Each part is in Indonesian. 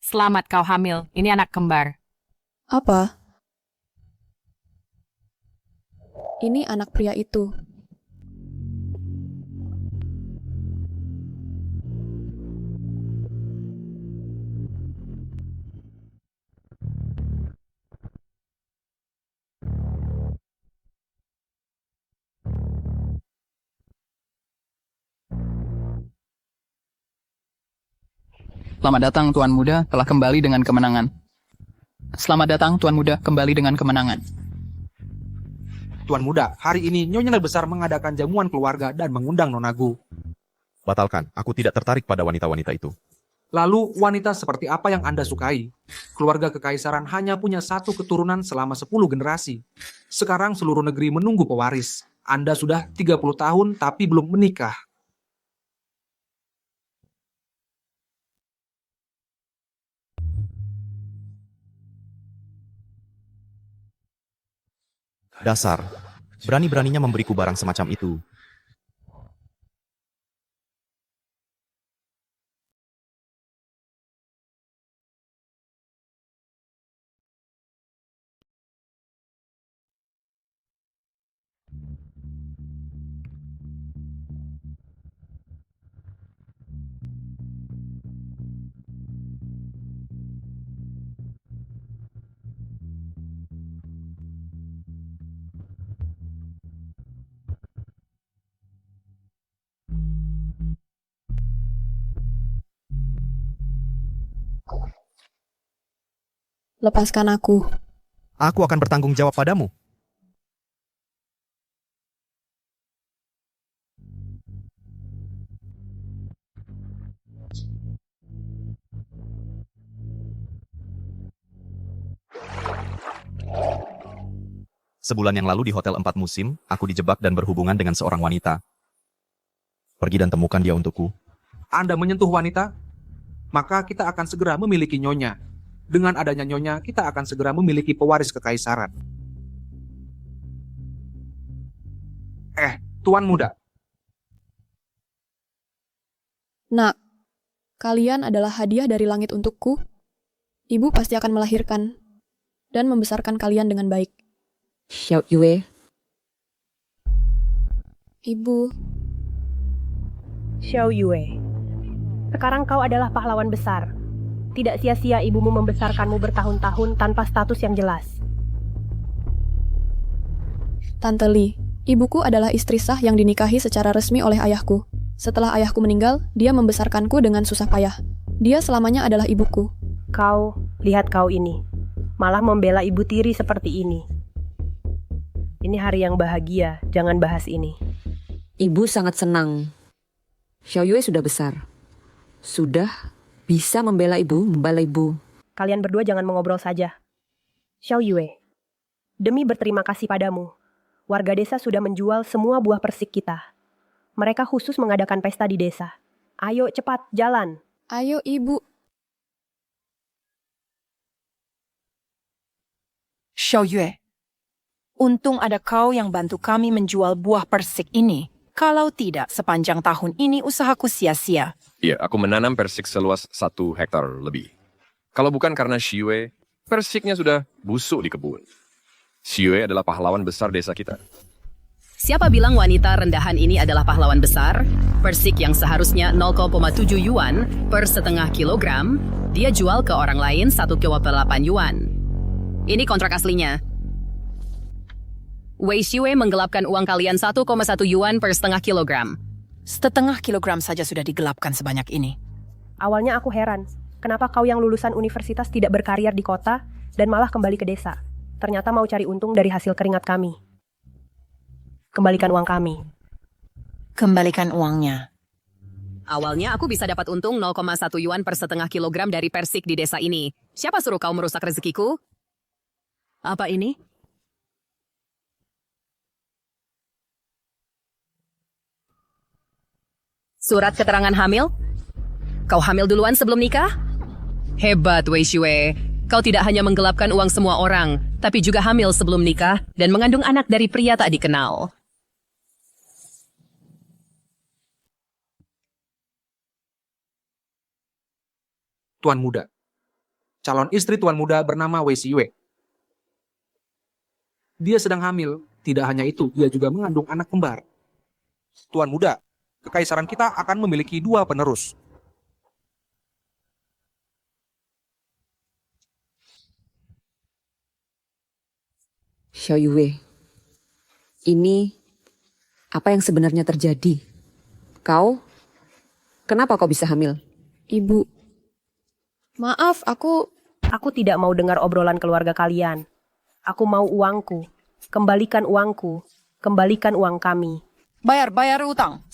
Selamat kau hamil, ini anak kembar. Apa? Ini anak pria itu. Selamat datang Tuan Muda telah kembali dengan kemenangan. Selamat datang Tuan Muda kembali dengan kemenangan. Tuan Muda, hari ini Nyonya Besar mengadakan jamuan keluarga dan mengundang Nonagu. Batalkan, aku tidak tertarik pada wanita-wanita itu. Lalu, wanita seperti apa yang Anda sukai? Keluarga kekaisaran hanya punya satu keturunan selama 10 generasi. Sekarang seluruh negeri menunggu pewaris. Anda sudah 30 tahun tapi belum menikah. Dasar, berani-beraninya memberiku barang semacam itu. Lepaskan aku. Aku akan bertanggung jawab padamu. Sebulan yang lalu di Hotel 4 Musim, aku dijebak dan berhubungan dengan seorang wanita. Pergi dan temukan dia untukku. Anda menyentuh wanita, maka kita akan segera memiliki Nyonya. Dengan adanya Nyonya, kita akan segera memiliki pewaris kekaisaran. Tuan Muda, Nak, kalian adalah hadiah dari langit untukku. Ibu pasti akan melahirkan dan membesarkan kalian dengan baik. Xiao Yue, Ibu, Xiao Yue, sekarang kau adalah pahlawan besar. Tidak sia-sia ibumu membesarkanmu bertahun-tahun tanpa status yang jelas. Tante Li, ibuku adalah istri sah yang dinikahi secara resmi oleh ayahku. Setelah ayahku meninggal, dia membesarkanku dengan susah payah. Dia selamanya adalah ibuku. Lihat kau ini. Malah membela ibu tiri seperti ini. Ini hari yang bahagia, jangan bahas ini. ibu sangat senang. Xiao Yue sudah besar. Sudah bisa membela ibu. Kalian berdua jangan mengobrol saja. Xiao Yue, demi berterima kasih padamu, warga desa sudah menjual semua buah persik kita. Mereka khusus mengadakan pesta di desa. Ayo cepat, jalan. Ayo ibu. Xiao Yue, untung ada kau yang bantu kami menjual buah persik ini. Kalau tidak, sepanjang tahun ini usahaku sia-sia. Iya, aku menanam persik seluas 1 hektar lebih. Kalau bukan karena Xiue, persiknya sudah busuk di kebun. Xiue adalah pahlawan besar desa kita. Siapa bilang wanita rendahan ini adalah pahlawan besar? Persik yang seharusnya 0,7 yuan per setengah kilogram, dia jual ke orang lain 1,8 yuan. Ini kontrak aslinya. Wei Xiue menggelapkan uang kalian 1,1 yuan per setengah kilogram. Setengah kilogram saja sudah digelapkan sebanyak ini. Awalnya aku heran, kenapa kau yang lulusan universitas tidak berkarir di kota dan malah kembali ke desa. Ternyata mau cari untung dari hasil keringat kami. Kembalikan uang kami. Kembalikan uangnya. Awalnya aku bisa dapat untung 0,1 yuan per setengah kilogram dari persik di desa ini. Siapa suruh kau merusak rezekiku? Apa ini? Surat keterangan hamil? Kau hamil duluan sebelum nikah? Hebat, Wei Xiue. Kau tidak hanya menggelapkan uang semua orang, tapi juga hamil sebelum nikah dan mengandung anak dari pria tak dikenal. Tuan Muda, calon istri Tuan Muda bernama Wei Xiue. Dia sedang hamil. Tidak hanya itu, dia juga mengandung anak kembar. Tuan Muda, kekaisaran kita akan memiliki 2 penerus. Xiao Yue, ini apa yang sebenarnya terjadi? Kenapa kau bisa hamil? Ibu. Maaf, Aku tidak mau dengar obrolan keluarga kalian. Aku mau uangku. Kembalikan uangku. Kembalikan uang kami. Bayar utang.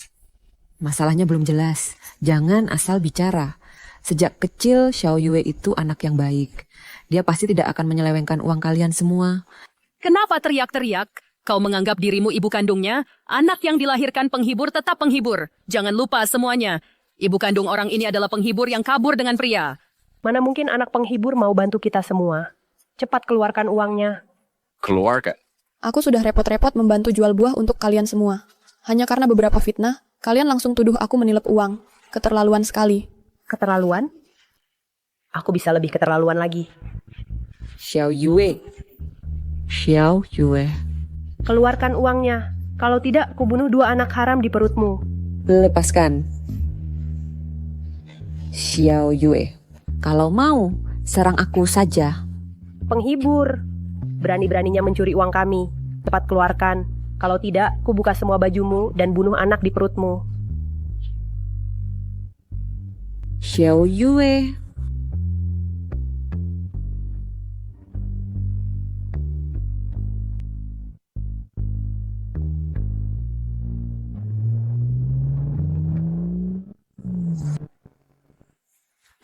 Masalahnya belum jelas. Jangan asal bicara. Sejak kecil, Xiao Yue itu anak yang baik. Dia pasti tidak akan menyelewengkan uang kalian semua. Kenapa teriak-teriak? Kau menganggap dirimu ibu kandungnya? Anak yang dilahirkan penghibur tetap penghibur. Jangan lupa semuanya. Ibu kandung orang ini adalah penghibur yang kabur dengan pria. Mana mungkin anak penghibur mau bantu kita semua. Cepat keluarkan uangnya. Keluarkan. aku sudah repot-repot membantu jual buah untuk kalian semua. Hanya karena beberapa fitnah, kalian langsung tuduh aku menilep uang. Keterlaluan sekali. Keterlaluan? Aku bisa lebih keterlaluan lagi. Xiao Yue. Xiao Yue. Keluarkan uangnya. Kalau tidak, kubunuh 2 anak haram di perutmu. Lepaskan. Xiao Yue. Kalau mau, serang aku saja. Penghibur. Berani-beraninya mencuri uang kami. Cepat keluarkan. Kalau tidak, kubuka semua bajumu dan bunuh anak di perutmu. Xiao Yue.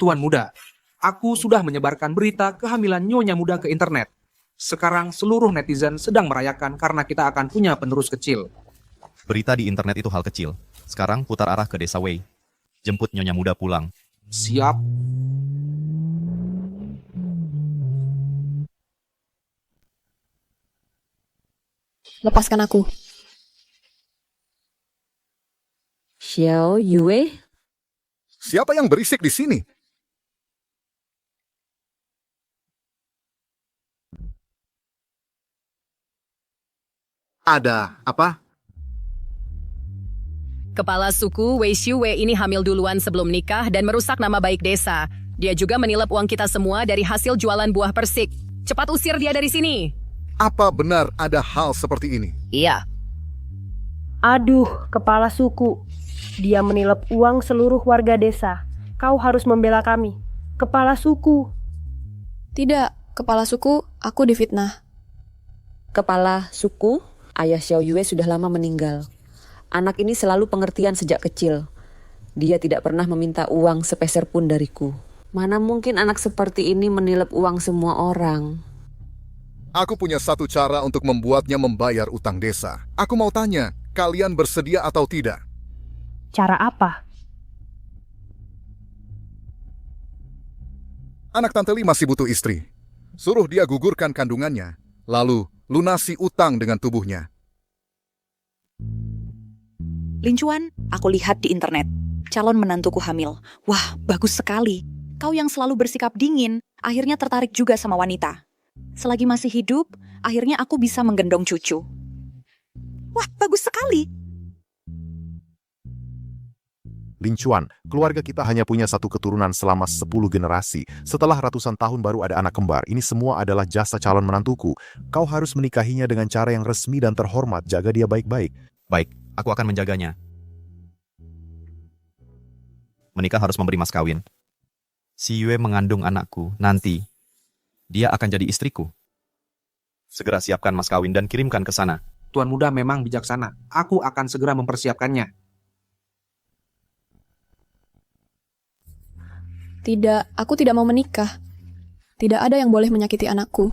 Tuan Muda, aku sudah menyebarkan berita kehamilan Nyonya Muda ke internet. Sekarang seluruh netizen sedang merayakan karena kita akan punya penerus kecil. Berita di internet itu hal kecil. Sekarang putar arah ke desa Wei. Jemput Nyonya Muda pulang. Siap. Lepaskan aku. Xiao Yue. Siapa yang berisik di sini? Ada apa? Kepala suku Wei Xiue ini hamil duluan sebelum nikah dan merusak nama baik desa. Dia juga menilep uang kita semua dari hasil jualan buah persik. Cepat usir dia dari sini. Apa benar ada hal seperti ini? Iya. Aduh, kepala suku. Dia menilep uang seluruh warga desa. Kau harus membela kami. Kepala suku. Tidak, kepala suku, aku difitnah. Kepala suku, ayah Xiao Yue sudah lama meninggal. Anak ini selalu pengertian sejak kecil. Dia tidak pernah meminta uang sepeser pun dariku. Mana mungkin anak seperti ini menilep uang semua orang. Aku punya satu cara untuk membuatnya membayar utang desa. Aku mau tanya, kalian bersedia atau tidak? Cara apa? Anak Tante Li masih butuh istri. Suruh dia gugurkan kandungannya, lalu lunasi utang dengan tubuhnya. Lincuan, aku lihat di internet. Calon menantuku hamil. Wah, bagus sekali. Kau yang selalu bersikap dingin, akhirnya tertarik juga sama wanita. Selagi masih hidup, akhirnya aku bisa menggendong cucu. Wah, bagus sekali. Lincuan, keluarga kita hanya punya satu keturunan selama 10 generasi. Setelah ratusan tahun baru ada anak kembar. Ini semua adalah jasa calon menantuku. Kau harus menikahinya dengan cara yang resmi dan terhormat. Jaga dia baik-baik. Baik, aku akan menjaganya. Menikah harus memberi mas kawin. Si Yue mengandung anakku, nanti dia akan jadi istriku. Segera siapkan mas kawin dan kirimkan ke sana. Tuan Muda memang bijaksana. Aku akan segera mempersiapkannya. Tidak, aku tidak mau menikah. Tidak ada yang boleh menyakiti anakku.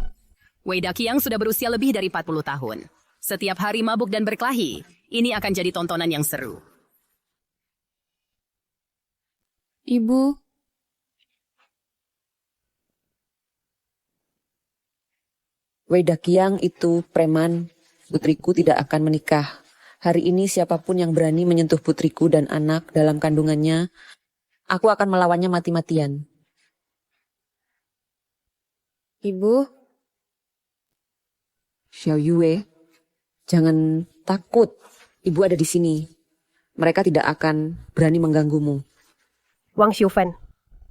Wei Daqiang sudah berusia lebih dari 40 tahun. Setiap hari mabuk dan berkelahi. Ini akan jadi tontonan yang seru. Ibu, Wei Daqiang itu preman. Putriku tidak akan menikah. Hari ini siapapun yang berani menyentuh putriku dan anak dalam kandungannya, aku akan melawannya mati-matian. Ibu, Xiao Yue, jangan takut. Ibu ada di sini. Mereka tidak akan berani mengganggumu. Wang Xiufen,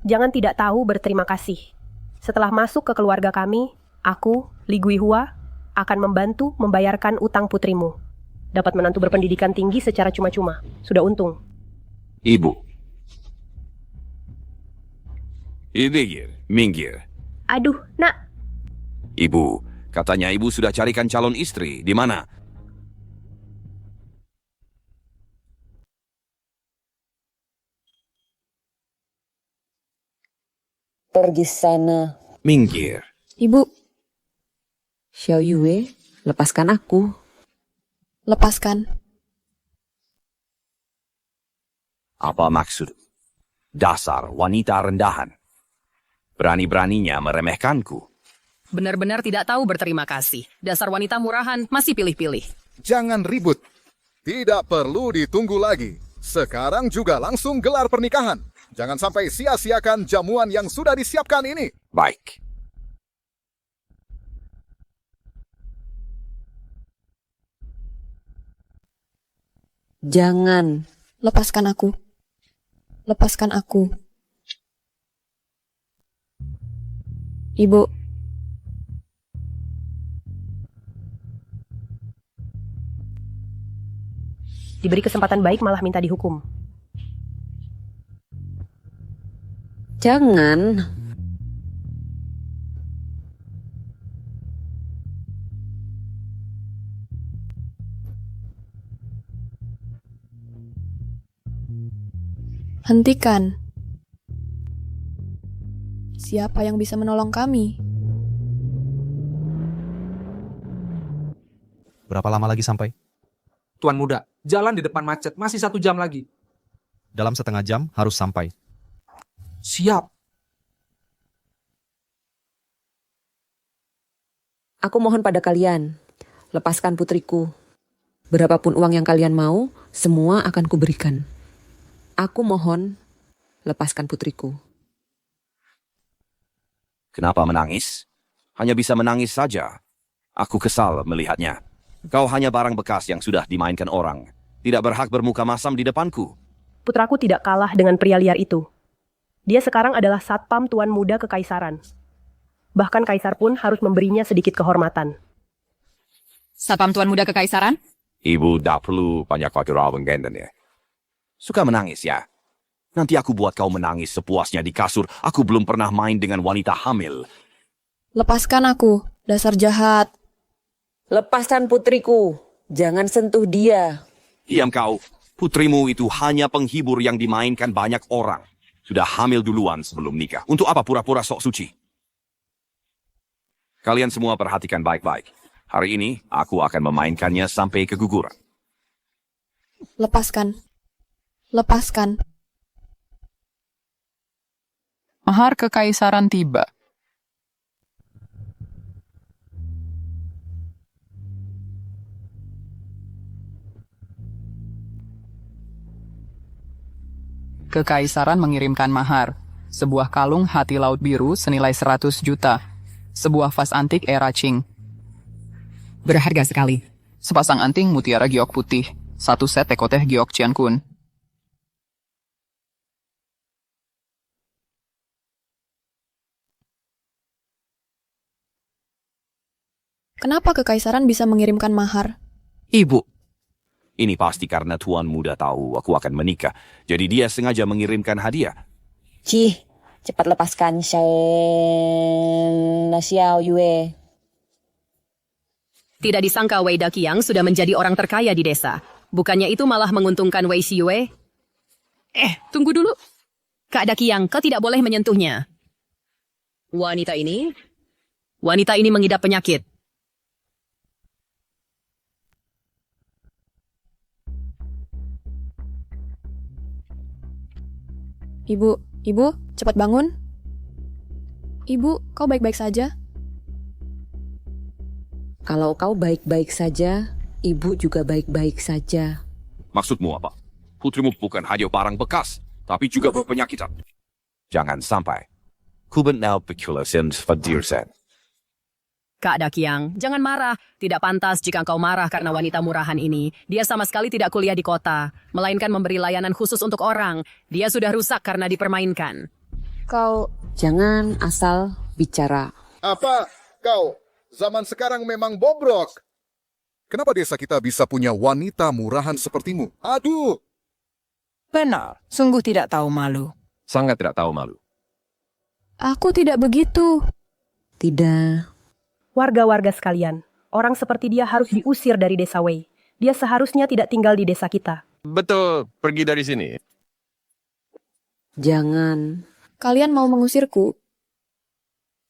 jangan tidak tahu berterima kasih. Setelah masuk ke keluarga kami, aku, Li Guihua, akan membantu membayarkan utang putrimu. Dapat menantu berpendidikan tinggi secara cuma-cuma. Sudah untung. Ibu. Minggir. Aduh, nak. Ibu, katanya ibu sudah carikan calon istri. Di mana? Pergi sana. Minggir. Ibu, Xiao Yue, lepaskan aku. lepaskan. Apa maksud? Dasar wanita rendahan. Berani-beraninya meremehkanku. Benar-benar tidak tahu berterima kasih. Dasar wanita murahan, masih pilih-pilih. Jangan ribut. Tidak perlu ditunggu lagi. Sekarang juga langsung gelar pernikahan. Jangan sampai sia-siakan jamuan yang sudah disiapkan ini. Baik. Jangan. Lepaskan aku. Lepaskan aku. Ibu, Diberi kesempatan baik malah minta dihukum. Jangan. hentikan. Siapa yang bisa menolong kami? Berapa lama lagi sampai? Tuan muda, jalan di depan macet, masih 1 jam lagi. Dalam setengah jam harus sampai. Siap. Aku mohon pada kalian, lepaskan putriku. Berapapun uang yang kalian mau, semua akan kuberikan. Aku mohon, lepaskan putriku. Kenapa menangis? Hanya bisa menangis saja. Aku kesal melihatnya. Kau hanya barang bekas yang sudah dimainkan orang. Tidak berhak bermuka masam di depanku. Putraku tidak kalah dengan pria liar itu. Dia sekarang adalah satpam tuan muda kekaisaran. Bahkan kaisar pun harus memberinya sedikit kehormatan. Satpam tuan muda kekaisaran? Ibu tak perlu banyak faktor genden ya. Suka menangis ya? Nanti aku buat kau menangis sepuasnya di kasur. Aku belum pernah main dengan wanita hamil. Lepaskan aku, dasar jahat. Lepaskan putriku, jangan sentuh dia. Diam kau. Putrimu itu hanya penghibur yang dimainkan banyak orang. Sudah hamil duluan sebelum nikah. Untuk apa pura-pura sok suci? Kalian semua perhatikan baik-baik. Hari ini, aku akan memainkannya sampai keguguran. Lepaskan. Lepaskan. Mahar kekaisaran tiba. Kekaisaran mengirimkan mahar. Sebuah kalung hati laut biru senilai 100 juta. Sebuah vas antik era Qing. Berharga sekali. Sepasang anting mutiara giok putih. 1 set tekoteh giok Ciankun. Kenapa kekaisaran bisa mengirimkan mahar? Ibu. Ini pasti karena tuan muda tahu aku akan menikah. Jadi dia sengaja mengirimkan hadiah. Cih, cepat lepaskan Xiao Yue. Tidak disangka Wei Daqiang sudah menjadi orang terkaya di desa. Bukannya itu malah menguntungkan Wei Xiyue? Tunggu dulu. Kak Daqiang, kau tidak boleh menyentuhnya. Wanita ini mengidap penyakit. Ibu, cepat bangun. Ibu, kau baik-baik saja? Kalau kau baik-baik saja, ibu juga baik-baik saja. Maksudmu apa? Putrimu bukan hanya barang bekas, tapi juga berpenyakitan. Jangan sampai. Ku benar pekulah sen fadirsen. Kak Dakiang, jangan marah. Tidak pantas jika engkau marah karena wanita murahan ini. Dia sama sekali tidak kuliah di kota, melainkan memberi layanan khusus untuk orang. Dia sudah rusak karena dipermainkan. Kau jangan asal bicara. Apa? Kau, zaman sekarang memang bobrok. Kenapa desa kita bisa punya wanita murahan sepertimu? Aduh! Benar, sungguh tidak tahu malu. Sangat tidak tahu malu. Aku tidak begitu. Tidak. Warga-warga sekalian, orang seperti dia harus diusir dari desa Wei. Dia seharusnya tidak tinggal di desa kita. Betul, pergi dari sini. Jangan. Kalian mau mengusirku?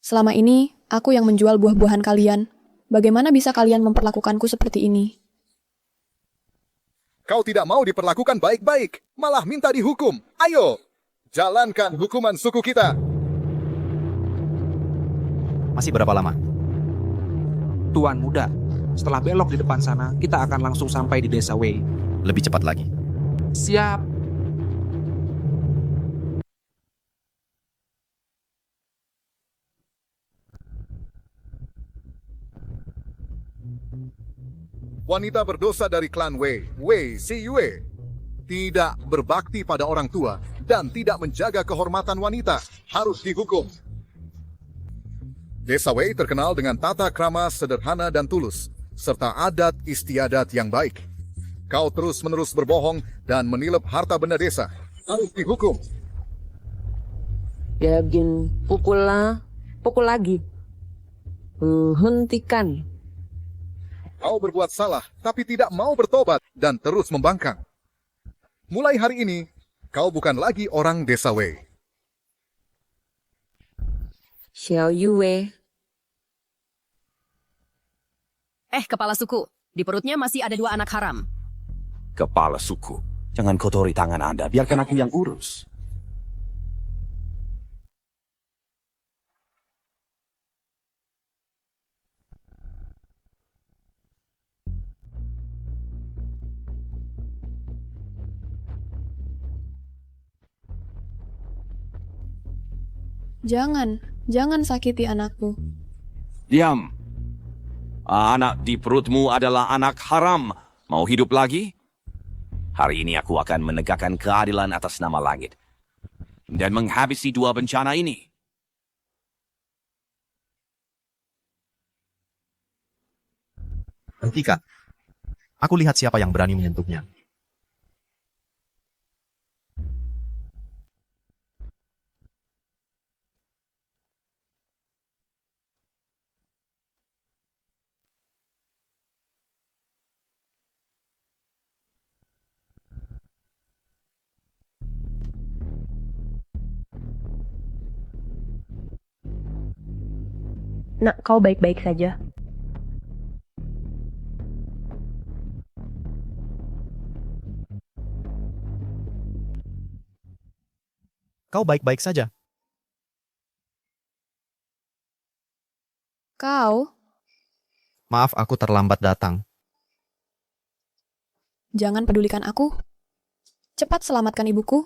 Selama ini, aku yang menjual buah-buahan kalian. Bagaimana bisa kalian memperlakukanku seperti ini? Kau tidak mau diperlakukan baik-baik, malah minta dihukum. Ayo, jalankan hukuman suku kita. Masih berapa lama? Tuan muda, setelah belok di depan sana, kita akan langsung sampai di desa Wei. Lebih cepat lagi. Siap. Wanita berdosa dari klan Wei, Wei Siyue, tidak berbakti pada orang tua dan tidak menjaga kehormatan wanita, harus dihukum. Desa Wei terkenal dengan tata krama sederhana dan tulus, serta adat istiadat yang baik. Kau terus-menerus berbohong dan menilep harta benda desa, harus dihukum. Dia bikin pukul lagi. Hentikan. Kau berbuat salah, tapi tidak mau bertobat dan terus membangkang. Mulai hari ini, kau bukan lagi orang desa Wei. Xiao Yue. Kepala suku. Di perutnya masih ada 2 anak haram. Kepala suku, jangan kotori tangan Anda, biarkan aku yang urus. Jangan sakiti anakku. Diam. Anak di perutmu adalah anak haram. Mau hidup lagi? Hari ini aku akan menegakkan keadilan atas nama langit. Dan menghabisi 2 bencana ini. Hentikan. Aku lihat siapa yang berani menyentuhnya. Nak, kau baik-baik saja. Kau baik-baik saja. Kau, Maaf, aku terlambat datang. jangan pedulikan aku. Cepat selamatkan ibuku.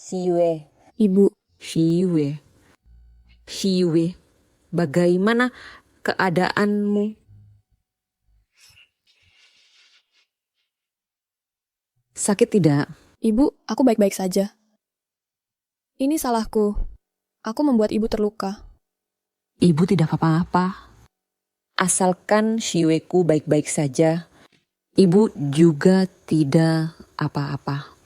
Xiyue. Ibu. Xiyue. Xiyue. Bagaimana keadaanmu? Sakit tidak? Ibu, aku baik-baik saja. Ini salahku. Aku membuat ibu terluka. Ibu tidak apa-apa. Asalkan Xiueku baik-baik saja, ibu juga tidak apa-apa.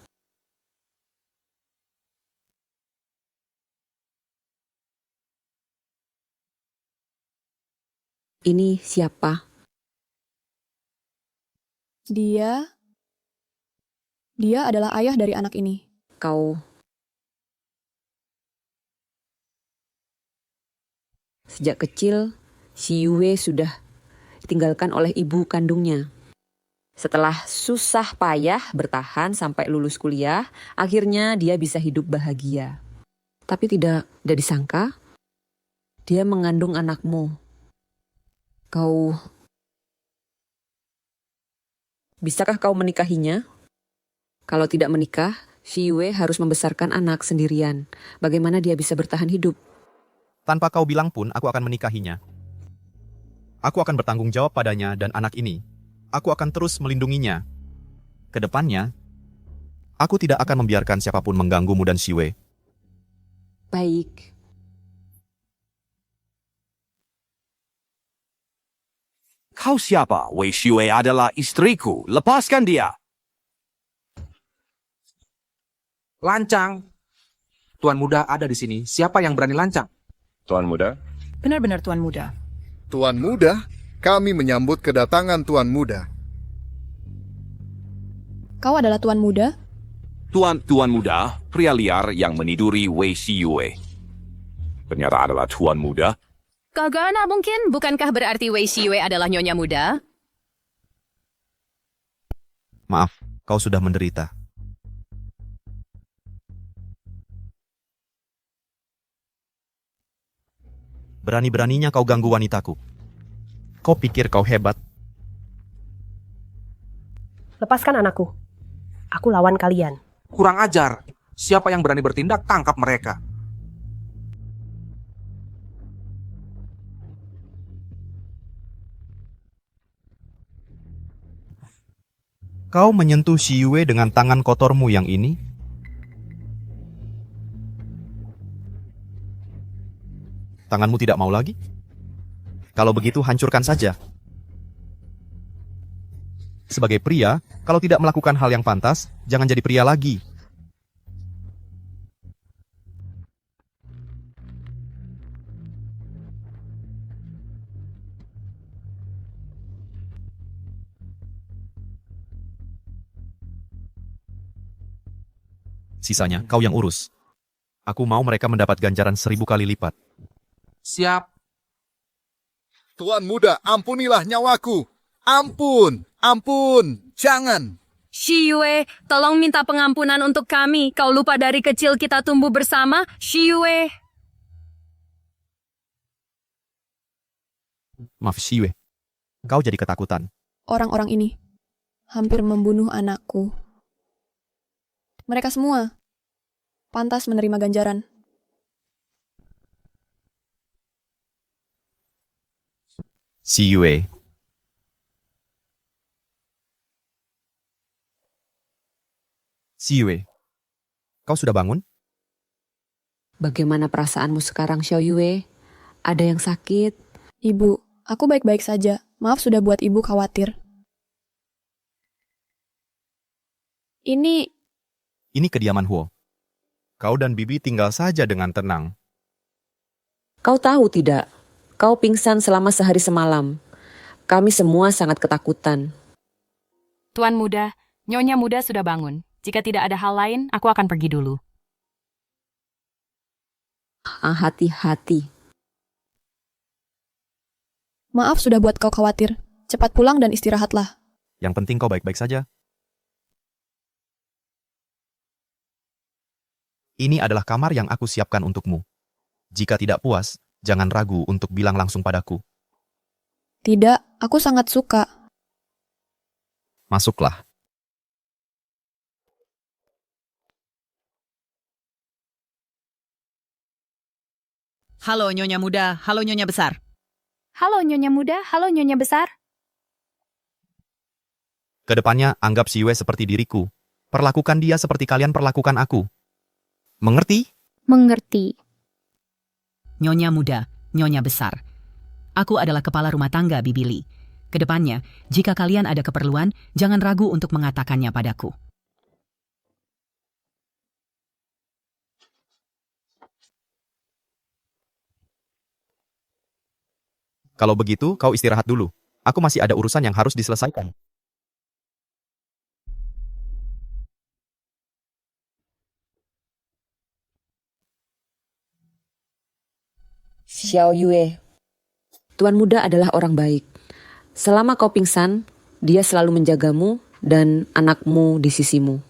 Ini siapa? Dia adalah ayah dari anak ini. Kau sejak kecil, Xiyue sudah ditinggalkan oleh ibu kandungnya. Setelah susah payah bertahan sampai lulus kuliah, akhirnya dia bisa hidup bahagia. Tapi tidak disangka, dia mengandung anakmu. Kau Bisakah kau menikahinya? Kalau tidak menikah, Shi Yue harus membesarkan anak sendirian. Bagaimana dia bisa bertahan hidup? Tanpa kau bilang pun, aku akan menikahinya. Aku akan bertanggung jawab padanya dan anak ini. Aku akan terus melindunginya. Kedepannya, aku tidak akan membiarkan siapapun mengganggumu dan Shi Yue. Baik. Kau siapa? Wei Shiyue adalah istriku. Lepaskan dia. Lancang. Tuan muda ada di sini. Siapa yang berani lancang? Tuan muda, Benar-benar Tuan Muda. Tuan Muda, kami menyambut kedatangan Tuan Muda. Kau adalah Tuan Muda? Tuan muda, pria liar yang meniduri Wei Shiyue. Ternyata adalah tuan muda. Kagak mungkin, bukankah berarti Wei Shiyue adalah nyonya muda? Maaf, kau sudah menderita. Berani-beraninya kau ganggu wanitaku. Kau pikir kau hebat? Lepaskan anakku. Aku lawan kalian. Kurang ajar. Siapa yang berani bertindak, tangkap mereka. Kau menyentuh Shi Yue dengan tangan kotormu yang ini? Tanganmu tidak mau lagi? Kalau begitu, hancurkan saja. Sebagai pria, kalau tidak melakukan hal yang pantas, jangan jadi pria lagi. Sisanya, kau yang urus. Aku mau mereka mendapat ganjaran 1000 kali lipat. Siap. Tuan Muda, ampunilah nyawaku. Ampun, ampun, jangan. Shi Yue, tolong minta pengampunan untuk kami. Kau lupa dari kecil kita tumbuh bersama, Shi Yue. Maaf, Shi Yue. Kau jadi ketakutan. Orang-orang ini hampir membunuh anakku. Mereka semua pantas menerima ganjaran. Shi Yue. Shi Yue, kau sudah bangun? Bagaimana perasaanmu sekarang, Xiao Yue? Ada yang sakit? Ibu, aku baik-baik saja. Maaf sudah buat ibu khawatir. Ini kediaman Huo. Kau dan Bibi tinggal saja dengan tenang. Kau tahu tidak? Kau pingsan selama sehari semalam. Kami semua sangat ketakutan. Tuan Muda, Nyonya Muda sudah bangun. Jika tidak ada hal lain, aku akan pergi dulu. Hati-hati. Maaf sudah buat kau khawatir. Cepat pulang dan istirahatlah. Yang penting kau baik-baik saja. Ini adalah kamar yang aku siapkan untukmu. Jika tidak puas, jangan ragu untuk bilang langsung padaku. Tidak, aku sangat suka. Masuklah. Halo Nyonya Muda, halo Nyonya Besar. Halo Nyonya Muda, halo Nyonya Besar. Kedepannya, anggap Shi Yue seperti diriku. Perlakukan dia seperti kalian perlakukan aku. Mengerti? Mengerti. Nyonya Muda, Nyonya Besar. Aku adalah kepala rumah tangga Bibili. Kedepannya, jika kalian ada keperluan, jangan ragu untuk mengatakannya padaku. Kalau begitu, kau istirahat dulu. Aku masih ada urusan yang harus diselesaikan. Xiao Yue, Tuan Muda adalah orang baik. Selama kau pingsan, dia selalu menjagamu dan anakmu di sisimu.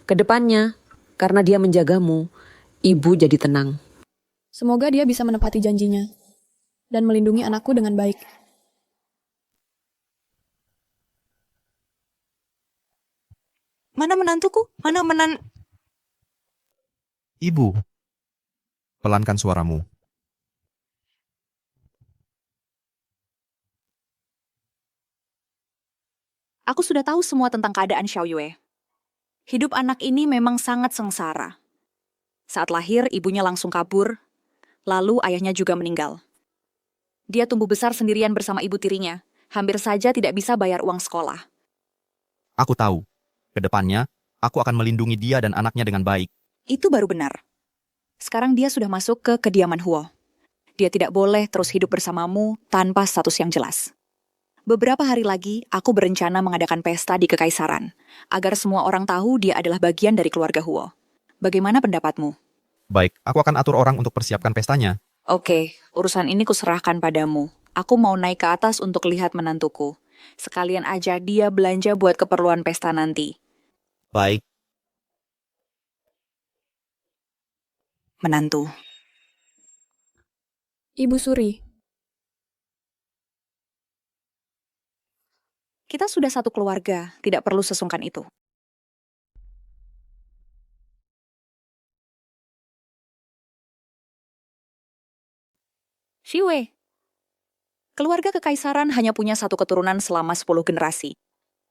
Kedepannya, karena dia menjagamu, ibu jadi tenang. Semoga dia bisa menepati janjinya dan melindungi anakku dengan baik. Mana menantuku? Ibu, pelankan suaramu. Aku sudah tahu semua tentang keadaan Xiao Yue. Hidup anak ini memang sangat sengsara. Saat lahir, ibunya langsung kabur, lalu ayahnya juga meninggal. Dia tumbuh besar sendirian bersama ibu tirinya, hampir saja tidak bisa bayar uang sekolah. Aku tahu. Kedepannya, aku akan melindungi dia dan anaknya dengan baik. Itu baru benar. Sekarang dia sudah masuk ke kediaman Huo. Dia tidak boleh terus hidup bersamamu tanpa status yang jelas. Beberapa hari lagi, aku berencana mengadakan pesta di Kekaisaran, agar semua orang tahu dia adalah bagian dari keluarga Huo. Bagaimana pendapatmu? Baik, aku akan atur orang untuk persiapkan pestanya. Oke, urusan ini kuserahkan padamu. Aku mau naik ke atas untuk lihat menantuku. Sekalian aja dia belanja buat keperluan pesta nanti. Baik. Menantu. Ibu Suri, Kita sudah satu keluarga, tidak perlu sesungkan itu. Xiwei. Keluarga kekaisaran hanya punya satu keturunan selama 10 generasi.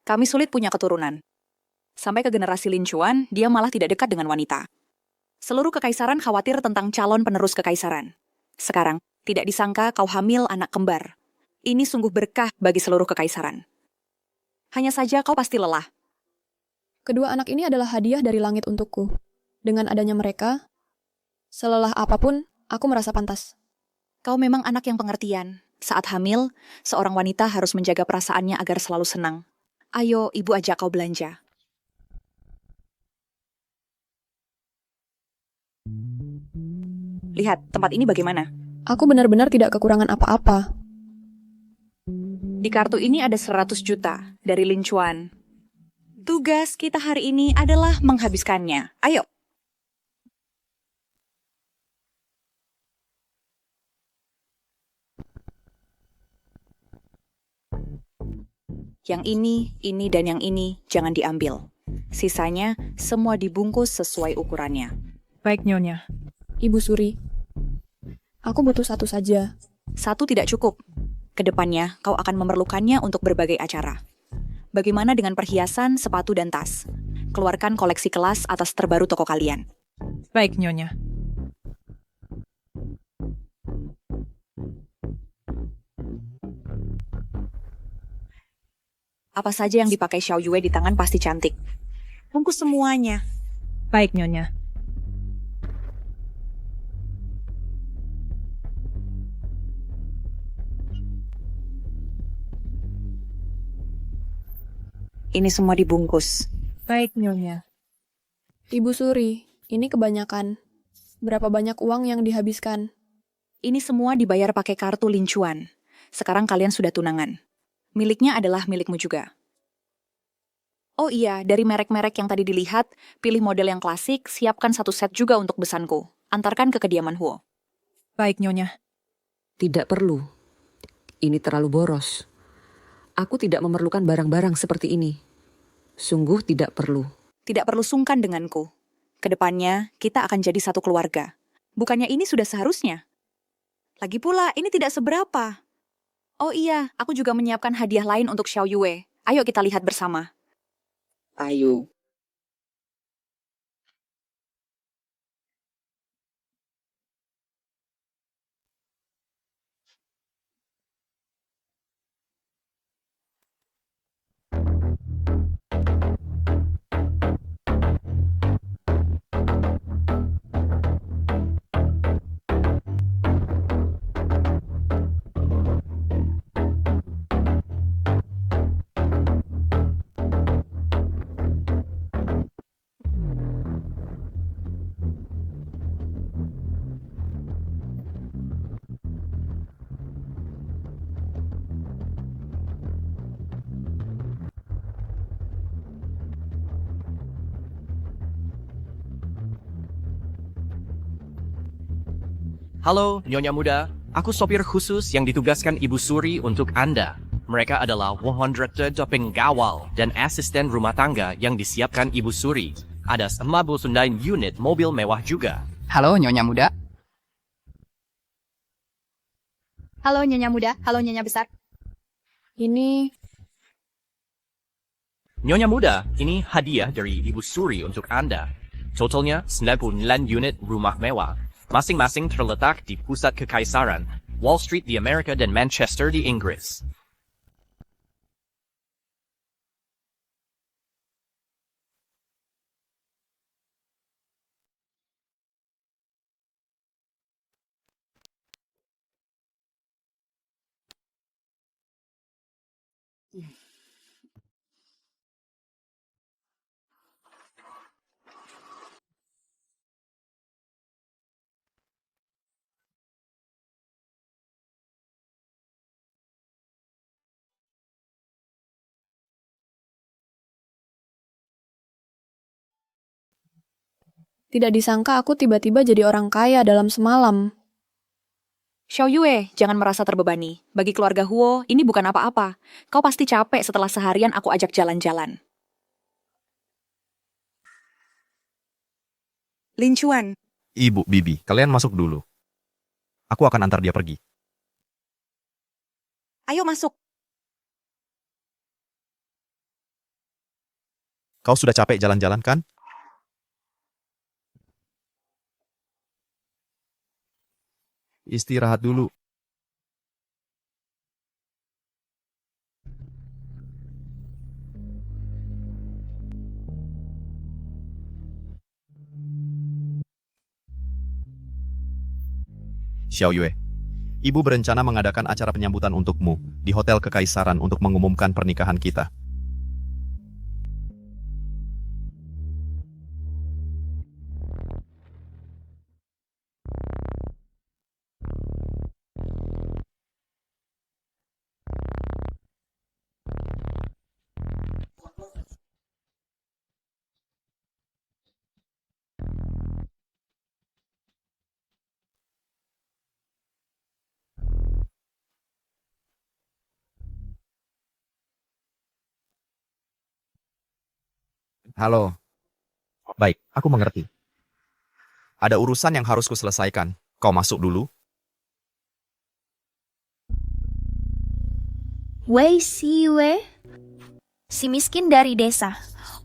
Kami sulit punya keturunan. Sampai ke generasi Lin Chuan, dia malah tidak dekat dengan wanita. Seluruh kekaisaran khawatir tentang calon penerus kekaisaran. Sekarang, tidak disangka kau hamil anak kembar. Ini sungguh berkah bagi seluruh kekaisaran. Hanya saja kau pasti lelah. kedua anak ini adalah hadiah dari langit untukku. Dengan adanya mereka, selelah apapun, aku merasa pantas. Kau memang anak yang pengertian. Saat hamil, seorang wanita harus menjaga perasaannya agar selalu senang. Ayo, ibu ajak kau belanja. Lihat, tempat ini bagaimana? Aku benar-benar tidak kekurangan apa-apa. Di kartu ini ada 100 juta dari Lin Chuan. Tugas kita hari ini adalah menghabiskannya. Ayo. Yang ini, dan yang ini jangan diambil. Sisanya semua dibungkus sesuai ukurannya. Baik, Nyonya. Ibu Suri, aku butuh satu saja. Satu tidak cukup. Kedepannya, kau akan memerlukannya untuk berbagai acara. Bagaimana dengan perhiasan, sepatu, dan tas? Keluarkan koleksi kelas atas terbaru toko kalian. Baik, Nyonya. Apa saja yang dipakai Xiao Yue di tangan pasti cantik. Bungkus semuanya. Baik, Nyonya. Ini semua dibungkus. Baik, Nyonya. Ibu Suri, ini kebanyakan. Berapa banyak uang yang dihabiskan? Ini semua dibayar pakai kartu Lin Chuan. Sekarang kalian sudah tunangan. Miliknya adalah milikmu juga. Oh iya, dari merek-merek yang tadi dilihat, pilih model yang klasik, siapkan satu set juga untuk besanku. Antarkan ke kediaman Huo. Baik, Nyonya. Tidak perlu. Ini terlalu boros. Aku tidak memerlukan barang-barang seperti ini. Sungguh tidak perlu. Tidak perlu sungkan denganku. Kedepannya, kita akan jadi satu keluarga. Bukannya ini sudah seharusnya? Lagi pula, ini tidak seberapa. Oh iya, aku juga menyiapkan hadiah lain untuk Xiao Yue. Ayo kita lihat bersama. Ayo. Halo, Nyonya Muda. Aku sopir khusus yang ditugaskan Ibu Suri untuk Anda. Mereka adalah 100 penggawal dan asisten rumah tangga yang disiapkan Ibu Suri. Ada 59 unit mobil mewah juga. Halo, Nyonya Muda. Halo Nyonya Muda, halo Nyonya Besar. Ini Nyonya Muda, ini hadiah dari Ibu Suri untuk Anda. Totalnya 99 unit rumah mewah. Masing-masing terletak di pusat kekaisaran, Wall Street di Amerika dan Manchester di Inggris. tidak disangka aku tiba-tiba jadi orang kaya dalam semalam. Xiao Yue, jangan merasa terbebani. Bagi keluarga Huo, ini bukan apa-apa. Kau pasti capek setelah seharian aku ajak jalan-jalan. Lin Chuan. Ibu, Bibi, kalian masuk dulu. Aku akan antar dia pergi. Ayo masuk. Kau sudah capek jalan-jalan kan? Istirahat dulu. Xiao Yue, Ibu berencana mengadakan acara penyambutan untukmu di Hotel Kekaisaran untuk mengumumkan pernikahan kita. Halo. Baik, aku mengerti. Ada urusan yang harus kuselesaikan. Kau masuk dulu. Wei Siwe, si miskin dari desa,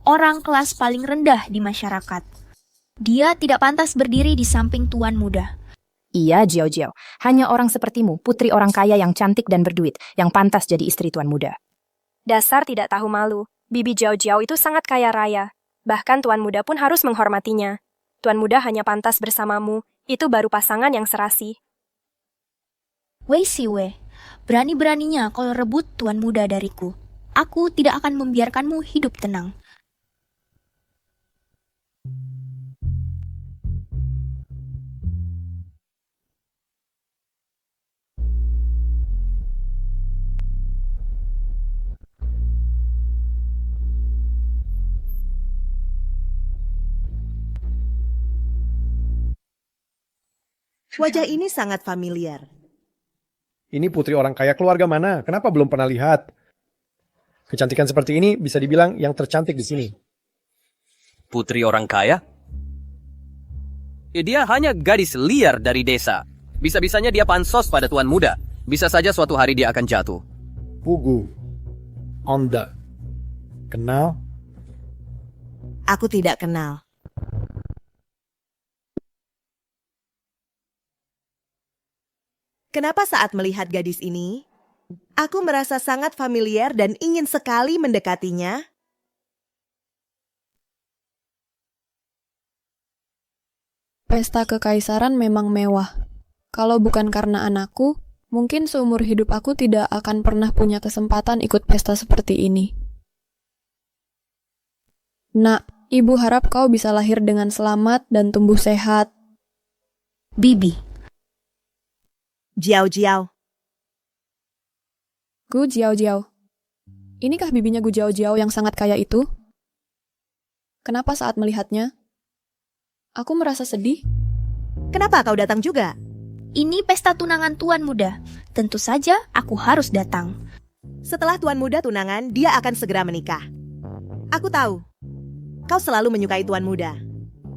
orang kelas paling rendah di masyarakat. Dia tidak pantas berdiri di samping tuan muda. Iya, Jiao Jiao. Hanya orang sepertimu, putri orang kaya yang cantik dan berduit, yang pantas jadi istri tuan muda. Dasar tidak tahu malu. Bibi Jiao Jiao itu sangat kaya raya. Bahkan tuan muda pun harus menghormatinya. Tuan muda hanya pantas bersamamu. Itu baru pasangan yang serasi. Wei Siwe, berani-beraninya kau rebut tuan muda dariku. Aku tidak akan membiarkanmu hidup tenang. Wajah ini sangat familiar. Ini putri orang kaya keluarga mana? Kenapa belum pernah lihat? Kecantikan seperti ini bisa dibilang yang tercantik di sini. Putri orang kaya? Dia hanya gadis liar dari desa. Bisa-bisanya dia pansos pada tuan muda. Bisa saja suatu hari dia akan jatuh. Pugu. Onda. Kenal? Aku tidak kenal. Kenapa saat melihat gadis ini, aku merasa sangat familiar dan ingin sekali mendekatinya? Pesta kekaisaran memang mewah. Kalau bukan karena anakku, mungkin seumur hidup aku tidak akan pernah punya kesempatan ikut pesta seperti ini. Nak, ibu harap kau bisa lahir dengan selamat dan tumbuh sehat. Bibi. Jiao Jiao. Gu Jiao Jiao. Inikah bibinya Gu Jiao Jiao yang sangat kaya itu? Kenapa saat melihatnya, aku merasa sedih? Kenapa kau datang juga? Ini pesta tunangan tuan muda. Tentu saja aku harus datang. Setelah Tuan Muda tunangan, dia akan segera menikah. Aku tahu, kau selalu menyukai Tuan Muda.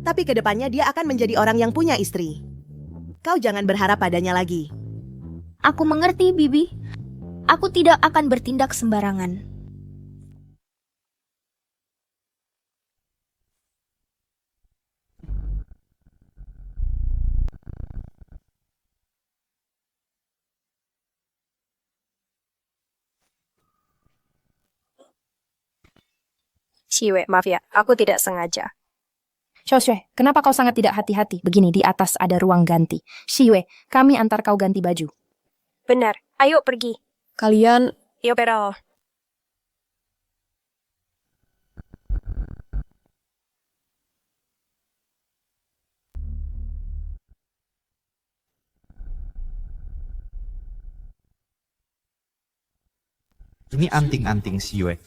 Tapi kedepannya dia akan menjadi orang yang punya istri. Kau jangan berharap padanya lagi. Aku mengerti, Bibi. Aku tidak akan bertindak sembarangan. Siwe, maaf ya, aku tidak sengaja. Xiaoxue, kenapa kau sangat tidak hati-hati? Begini, di atas ada ruang ganti. Xiwe, kami antar kau ganti baju. Benar, ayo pergi. Kalian... Yo, pero... Ini anting-anting Xiyue.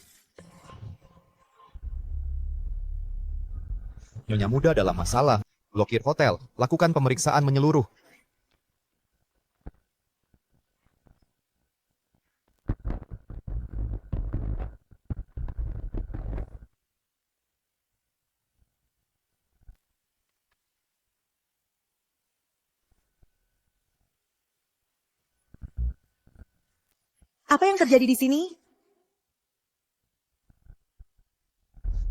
Nyonya Muda dalam masalah. Blokir hotel. Lakukan pemeriksaan menyeluruh. Apa yang terjadi di sini?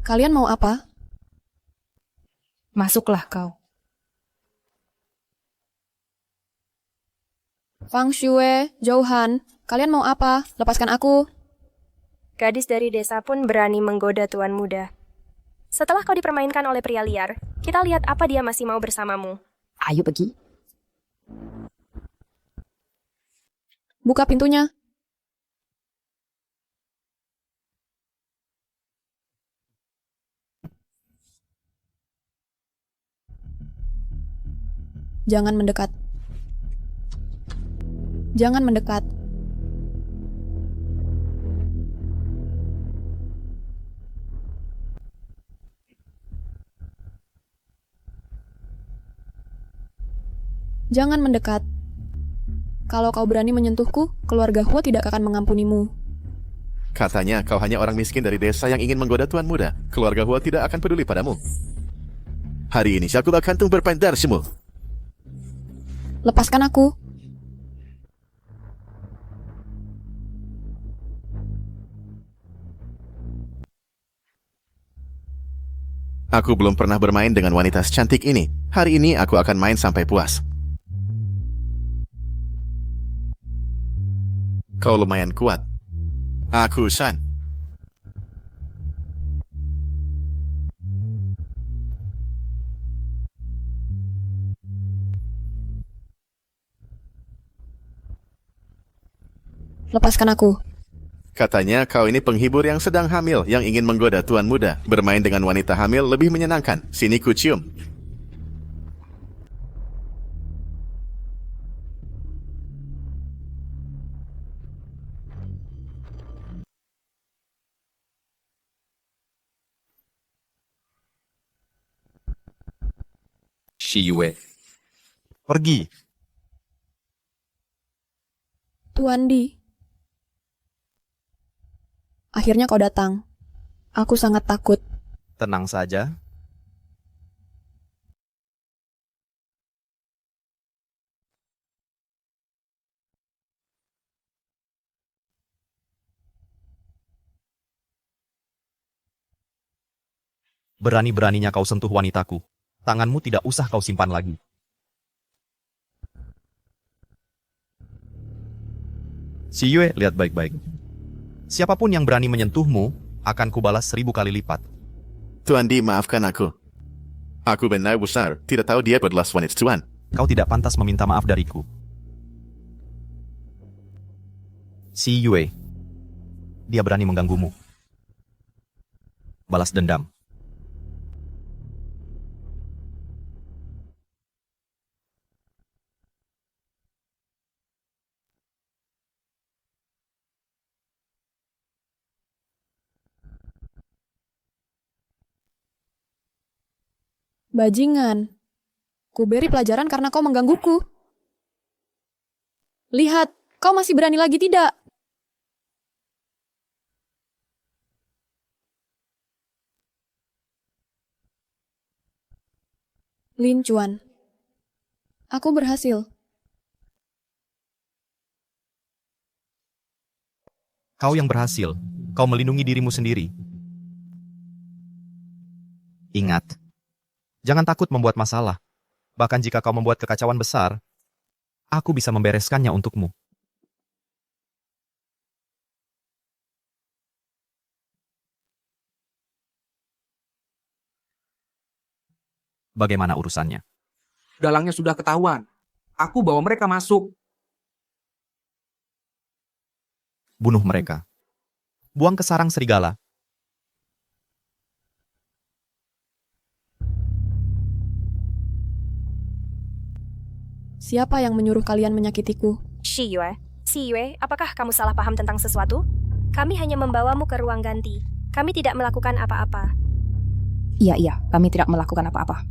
Kalian mau apa? Masuklah kau. Fang Shue, Zhouhan, kalian mau apa? Lepaskan aku. Gadis dari desa pun berani menggoda Tuan Muda. Setelah kau dipermainkan oleh pria liar, kita lihat apa dia masih mau bersamamu. Ayo pergi. Buka pintunya. Jangan mendekat. Jangan mendekat. Jangan mendekat. Kalau kau berani menyentuhku, keluarga Huo tidak akan mengampunimu. Katanya kau hanya orang miskin dari desa yang ingin menggoda Tuan Muda. Keluarga Huo tidak akan peduli padamu. Hari ini Syakula kantung berpendar semua. Lepaskan aku. Aku belum pernah bermain dengan wanita secantik ini. Hari ini aku akan main sampai puas. Kau lumayan kuat. Aku San. Lepaskan aku. Katanya kau ini penghibur yang sedang hamil yang ingin menggoda Tuan Muda. Bermain dengan wanita hamil lebih menyenangkan. Sini ku cium. Shiyue. Pergi. Tuan Di. Akhirnya kau datang. Aku sangat takut. Tenang saja. Berani-beraninya kau sentuh wanitaku. Tanganmu tidak usah kau simpan lagi. Xiyue, lihat baik-baik. Siapapun yang berani menyentuhmu, akan kubalas 1000 kali lipat. Tuan Di, maafkan aku. Aku benar besar, tidak tahu dia adalah wanita Tuan. Kau tidak pantas meminta maaf dariku. Xiyue, dia berani mengganggumu. Balas dendam. Bajingan. Ku beri pelajaran karena kau menggangguku. Lihat, kau masih berani lagi tidak? Lin Chuan. Aku berhasil. Kau yang berhasil. Kau melindungi dirimu sendiri. Ingat, jangan takut membuat masalah. Bahkan jika kau membuat kekacauan besar, aku bisa membereskannya untukmu. Bagaimana urusannya? Dalangnya sudah ketahuan. Aku bawa mereka masuk. Bunuh mereka. Buang ke sarang serigala. Siapa yang menyuruh kalian menyakitiku? Xiyue, apakah kamu salah paham tentang sesuatu? Kami hanya membawamu ke ruang ganti. Kami tidak melakukan apa-apa. Iya, kami tidak melakukan apa-apa.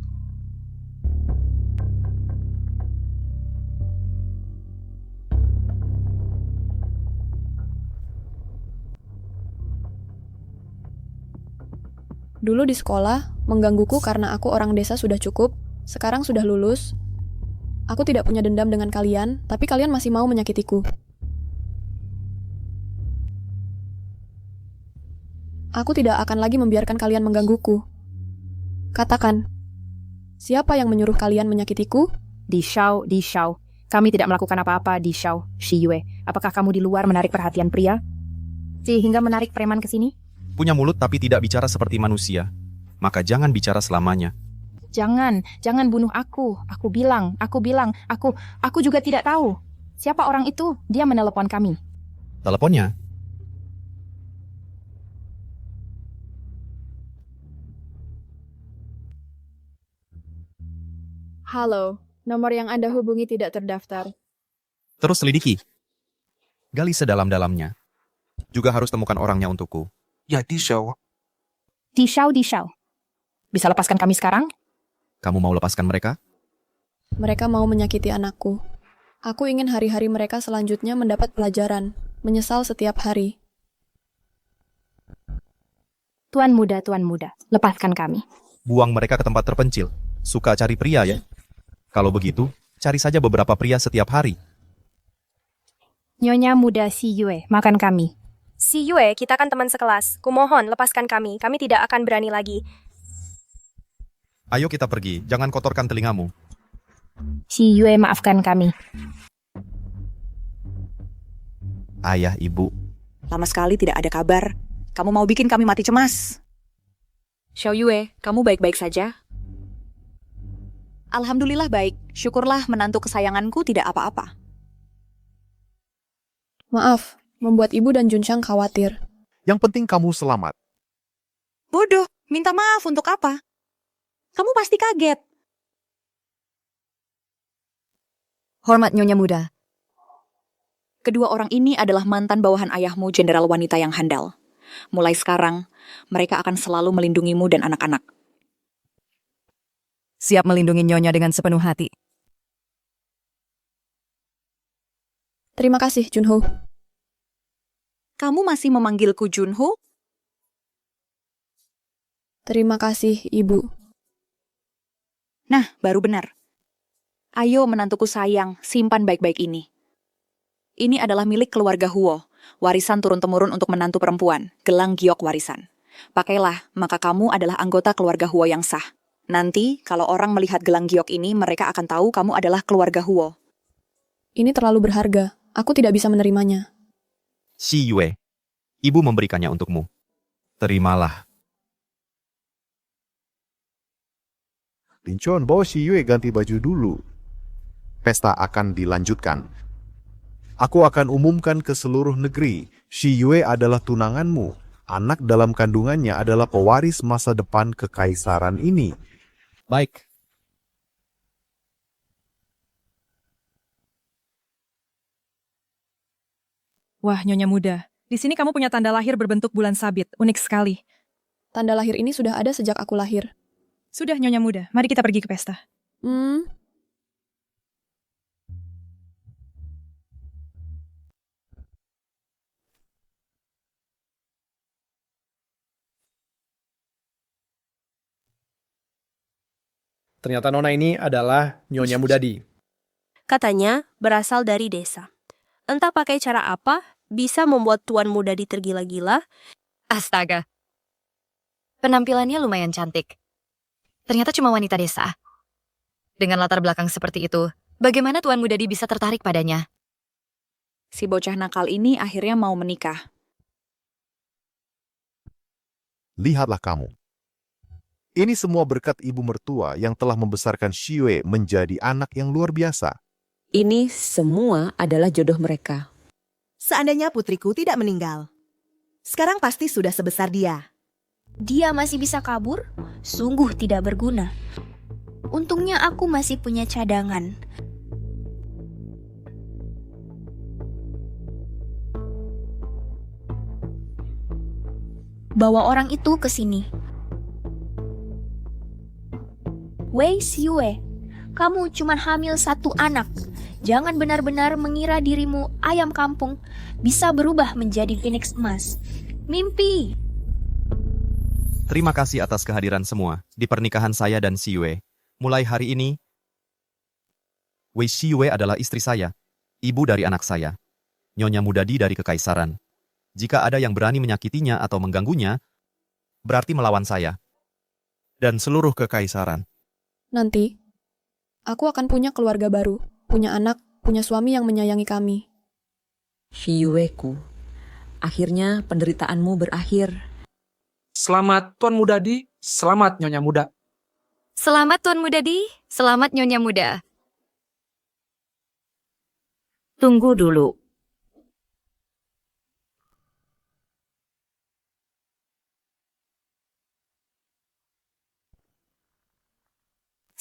Dulu di sekolah, menggangguku karena aku orang desa sudah cukup, sekarang sudah lulus. Aku tidak punya dendam dengan kalian, tapi kalian masih mau menyakitiku. Aku tidak akan lagi membiarkan kalian menggangguku. Katakan, siapa yang menyuruh kalian menyakitiku? Di Shao. Kami tidak melakukan apa-apa di Shao. Xiyue, apakah kamu di luar menarik perhatian pria? Sehingga menarik preman ke sini? Punya mulut tapi tidak bicara seperti manusia. Maka jangan bicara selamanya. Jangan bunuh aku. Aku bilang, aku juga tidak tahu. Siapa orang itu? Dia menelepon kami. Teleponnya? Halo, nomor yang Anda hubungi tidak terdaftar. Terus selidiki. Gali sedalam-dalamnya. Juga harus temukan orangnya untukku. Ya, di Shao. Di Shao. Bisa lepaskan kami sekarang? Kamu mau lepaskan mereka? Mereka mau menyakiti anakku. Aku ingin hari-hari mereka selanjutnya mendapat pelajaran, menyesal setiap hari. Tuan muda, lepaskan kami. Buang mereka ke tempat terpencil. Suka cari pria ya? Kalau begitu, cari saja beberapa pria setiap hari. Nyonya muda Xiyue, makan kami. Xiyue, kita kan teman sekelas. Kumohon, lepaskan kami. Kami tidak akan berani lagi. Ayo kita pergi, jangan kotorkan telingamu. Xiyue, maafkan kami. Ayah, ibu. Lama sekali tidak ada kabar. Kamu mau bikin kami mati cemas. Xiao Yue, kamu baik-baik saja? Alhamdulillah baik. Syukurlah menantu kesayanganku tidak apa-apa. Maaf, membuat Ibu dan Junshang khawatir. Yang penting kamu selamat. Bodoh, minta maaf untuk apa? Kamu pasti kaget. Hormat Nyonya Muda. Kedua orang ini adalah mantan bawahan ayahmu, jenderal wanita yang handal. Mulai sekarang, mereka akan selalu melindungimu dan anak-anak. Siap melindungi Nyonya dengan sepenuh hati. Terima kasih, Junho. Kamu masih memanggilku Junho? Terima kasih, Ibu. Nah, baru benar. Ayo menantuku sayang, simpan baik-baik ini. Ini adalah milik keluarga Huo, warisan turun-temurun untuk menantu perempuan, gelang giok warisan. Pakailah, maka kamu adalah anggota keluarga Huo yang sah. Nanti, kalau orang melihat gelang giok ini, mereka akan tahu kamu adalah keluarga Huo. Ini terlalu berharga. Aku tidak bisa menerimanya. Xiyue, ibu memberikannya untukmu. Terimalah. Lincoln, bawa Xiyue ganti baju dulu. Pesta akan dilanjutkan. Aku akan umumkan ke seluruh negeri. Xiyue adalah tunanganmu. Anak dalam kandungannya adalah pewaris masa depan kekaisaran ini. Baik. Wah, Nyonya Muda. Di sini kamu punya tanda lahir berbentuk bulan sabit. Unik sekali. Tanda lahir ini sudah ada sejak aku lahir. Sudah, Nyonya Muda. Mari kita pergi ke pesta. Ternyata Nona ini adalah Nyonya Mudadi. Katanya berasal dari desa. Entah pakai cara apa, bisa membuat Tuan Mudadi tergila-gila. Astaga. Penampilannya lumayan cantik. Ternyata cuma wanita desa. Dengan latar belakang seperti itu, bagaimana Tuan Mudadi bisa tertarik padanya? Si bocah nakal ini akhirnya mau menikah. Lihatlah kamu. Ini semua berkat ibu mertua yang telah membesarkan Shiyue menjadi anak yang luar biasa. Ini semua adalah jodoh mereka. Seandainya putriku tidak meninggal, sekarang pasti sudah sebesar dia. Dia masih bisa kabur? Sungguh tidak berguna. Untungnya aku masih punya cadangan. Bawa orang itu ke sini. Wei Xiue, kamu cuma hamil 1 anak. Jangan benar-benar mengira dirimu ayam kampung bisa berubah menjadi phoenix emas. Mimpi! Terima kasih atas kehadiran semua di pernikahan saya dan Shiyue. Mulai hari ini, Wei Shiyue adalah istri saya, ibu dari anak saya, Nyonya Mudadi dari Kekaisaran. Jika ada yang berani menyakitinya atau mengganggunya, berarti melawan saya dan seluruh Kekaisaran. Nanti, aku akan punya keluarga baru, punya anak, punya suami yang menyayangi kami. Shiyueku, akhirnya penderitaanmu berakhir. Selamat Tuan Mudadi, selamat Nyonya Muda. Selamat Tuan Mudadi, selamat Nyonya Muda. Tunggu dulu.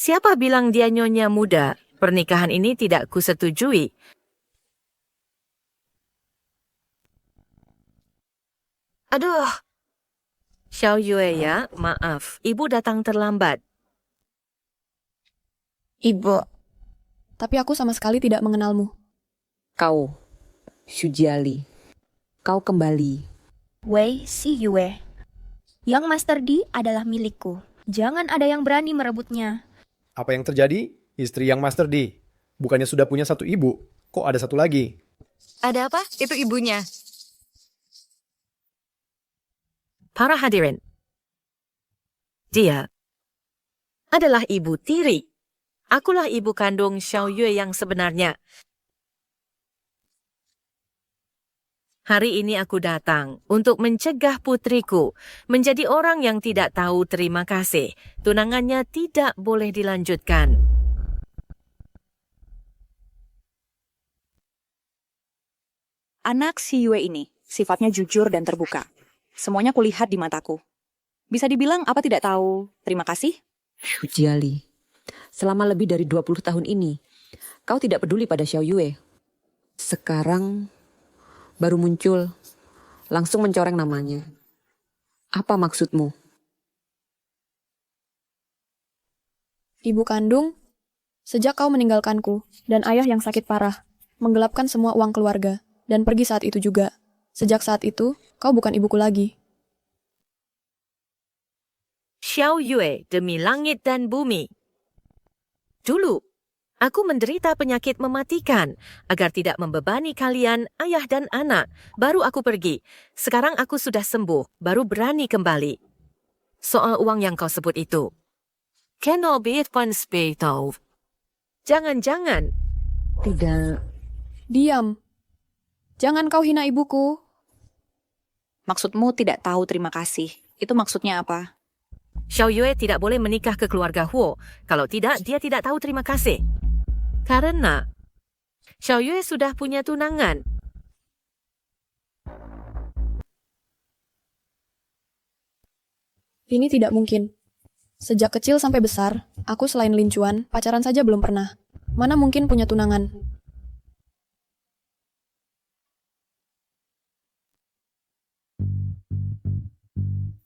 Siapa bilang dia Nyonya Muda? Pernikahan ini tidak kusetujui. Aduh. Xiao Yue ya, maaf. Ibu datang terlambat. Ibu. Tapi aku sama sekali tidak mengenalmu. Kau, Shujiali. Kau kembali. Wei Xiue. Yang Master Di adalah milikku. Jangan ada yang berani merebutnya. Apa yang terjadi? Istri yang Master D. Bukannya sudah punya 1 ibu, kok ada 1 lagi? Ada apa? Itu ibunya. Para hadirin. Dia adalah ibu tiri. Akulah ibu kandung Xiao Yue yang sebenarnya. Hari ini aku datang untuk mencegah putriku menjadi orang yang tidak tahu terima kasih. Tunangannya tidak boleh dilanjutkan. Anak si Yue ini sifatnya jujur dan terbuka. Semuanya kulihat di mataku. Bisa dibilang apa tidak tahu terima kasih? Shujiali, selama lebih dari 20 tahun ini, kau tidak peduli pada Xiao Yue. Sekarang baru muncul, langsung mencoreng namanya. Apa maksudmu? Ibu kandung, sejak kau meninggalkanku dan ayah yang sakit parah, menggelapkan semua uang keluarga, dan pergi saat itu juga. Sejak saat itu, kau bukan ibuku lagi. Xiao Yue demi langit dan bumi. Dulu, aku menderita penyakit mematikan. Agar tidak membebani kalian, ayah dan anak, baru aku pergi. Sekarang aku sudah sembuh, baru berani kembali. Soal uang yang kau sebut itu. Jangan-jangan. Tidak. Diam. Jangan kau hina ibuku. Maksudmu tidak tahu terima kasih. Itu maksudnya apa? Xiao Yue tidak boleh menikah ke keluarga Huo. Kalau tidak, dia tidak tahu terima kasih. Karena Xiao Yue sudah punya tunangan. Ini tidak mungkin. Sejak kecil sampai besar, aku selain lincuan, pacaran saja belum pernah. Mana mungkin punya tunangan?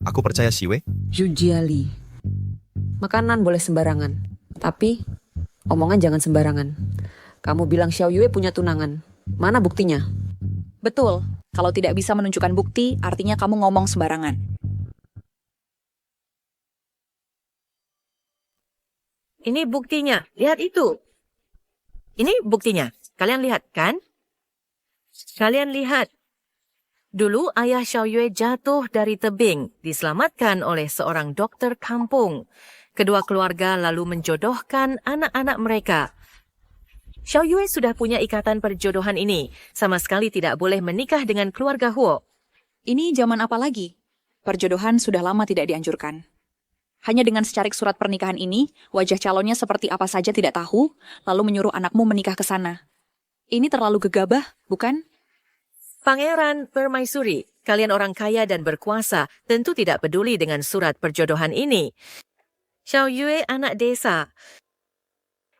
Aku percaya Shiyue. Shujiali, makanan boleh sembarangan, tapi omongan jangan sembarangan. Kamu bilang Xiao Yue punya tunangan. Mana buktinya? Betul. Kalau tidak bisa menunjukkan bukti, artinya kamu ngomong sembarangan. ini buktinya. Lihat itu. Ini buktinya. Kalian lihat kan? Kalian lihat. Dulu ayah Xiao Yue jatuh dari tebing, diselamatkan oleh seorang dokter kampung. Kedua keluarga lalu menjodohkan anak-anak mereka. Xiao Yue sudah punya ikatan perjodohan ini. Sama sekali tidak boleh menikah dengan keluarga Huo. Ini zaman apa lagi? Perjodohan sudah lama tidak dianjurkan. Hanya dengan secarik surat pernikahan ini, wajah calonnya seperti apa saja tidak tahu, lalu menyuruh anakmu menikah ke sana. Ini terlalu gegabah, bukan? Pangeran Permaisuri, kalian orang kaya dan berkuasa, tentu tidak peduli dengan surat perjodohan ini. Xiao Yue anak desa.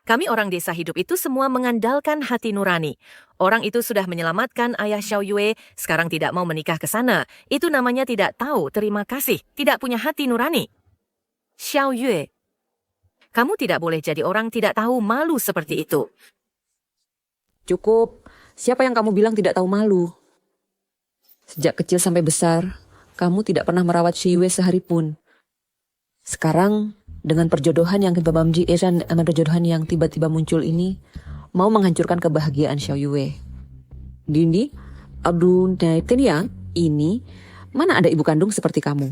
Kami orang desa hidup itu semua mengandalkan hati nurani. Orang itu sudah menyelamatkan ayah Xiao Yue, sekarang tidak mau menikah ke sana. Itu namanya tidak tahu terima kasih, tidak punya hati nurani. Xiao Yue, kamu tidak boleh jadi orang tidak tahu malu seperti itu. Cukup. Siapa yang kamu bilang tidak tahu malu? Sejak kecil sampai besar, kamu tidak pernah merawat Shi Yue sehari pun. Sekarang, dengan perjodohan yang perjodohan yang tiba-tiba muncul ini, mau menghancurkan kebahagiaan Xiao Yue. Dini, ini, mana ada ibu kandung seperti kamu?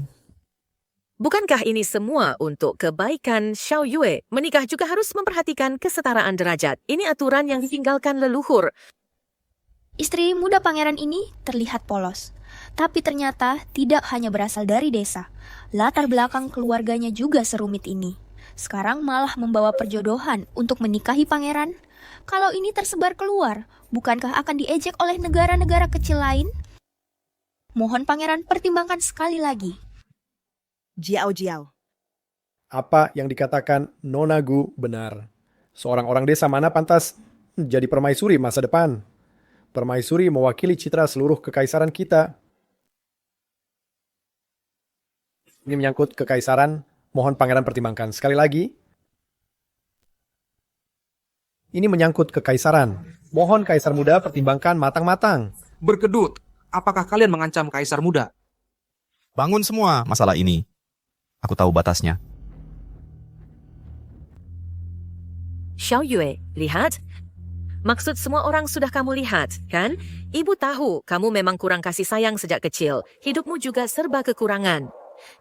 Bukankah ini semua untuk kebaikan Xiao Yue? Menikah juga harus memperhatikan kesetaraan derajat. Ini aturan yang ditinggalkan leluhur. Istri muda pangeran ini terlihat polos, tapi ternyata tidak hanya berasal dari desa. Latar belakang keluarganya juga serumit ini. Sekarang malah membawa perjodohan untuk menikahi pangeran. Kalau ini tersebar keluar, bukankah akan diejek oleh negara-negara kecil lain? Mohon pangeran pertimbangkan sekali lagi. Jiao Jiao. Apa yang dikatakan Nona Gu benar. Seorang orang desa mana pantas jadi permaisuri masa depan? Permaisuri mewakili citra seluruh kekaisaran kita. Ini menyangkut kekaisaran, mohon pangeran pertimbangkan. Sekali lagi, ini menyangkut kekaisaran. Mohon kaisar muda pertimbangkan matang-matang. Berkedut, apakah kalian mengancam kaisar muda? Bangun semua masalah ini. Aku tahu batasnya. Xiao Yue, lihat. Maksud semua orang sudah kamu lihat, kan? Ibu tahu kamu memang kurang kasih sayang sejak kecil. Hidupmu juga serba kekurangan.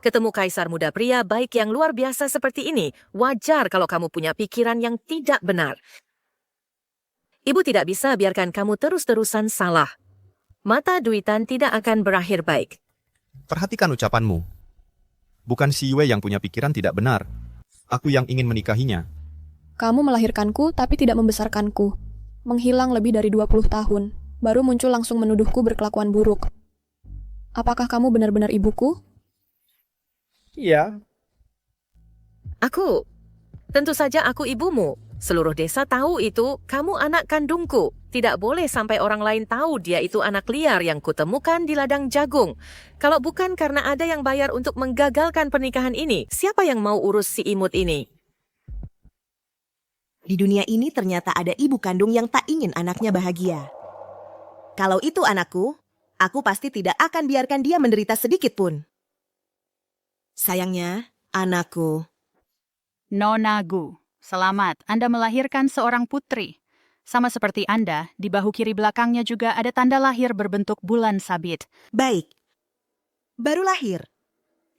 Ketemu kaisar muda pria baik yang luar biasa seperti ini, wajar kalau kamu punya pikiran yang tidak benar. Ibu tidak bisa biarkan kamu terus-terusan salah. Mata duitan tidak akan berakhir baik. Perhatikan ucapanmu. Bukan Shi Yue yang punya pikiran tidak benar. Aku yang ingin menikahinya. Kamu melahirkanku tapi tidak membesarkanku. Menghilang lebih dari 20 tahun, baru muncul langsung menuduhku berkelakuan buruk. Apakah kamu benar-benar ibuku? Iya. Tentu saja aku ibumu. Seluruh desa tahu itu, kamu anak kandungku. Tidak boleh sampai orang lain tahu dia itu anak liar yang kutemukan di ladang jagung. Kalau bukan karena ada yang bayar untuk menggagalkan pernikahan ini, siapa yang mau urus si imut ini? Di dunia ini ternyata ada ibu kandung yang tak ingin anaknya bahagia. Kalau itu anakku, aku pasti tidak akan biarkan dia menderita sedikit pun. Sayangnya, anakku. Nona Gu, selamat. Anda melahirkan seorang putri. Sama seperti Anda, di bahu kiri belakangnya juga ada tanda lahir berbentuk bulan sabit. Baik. Baru lahir.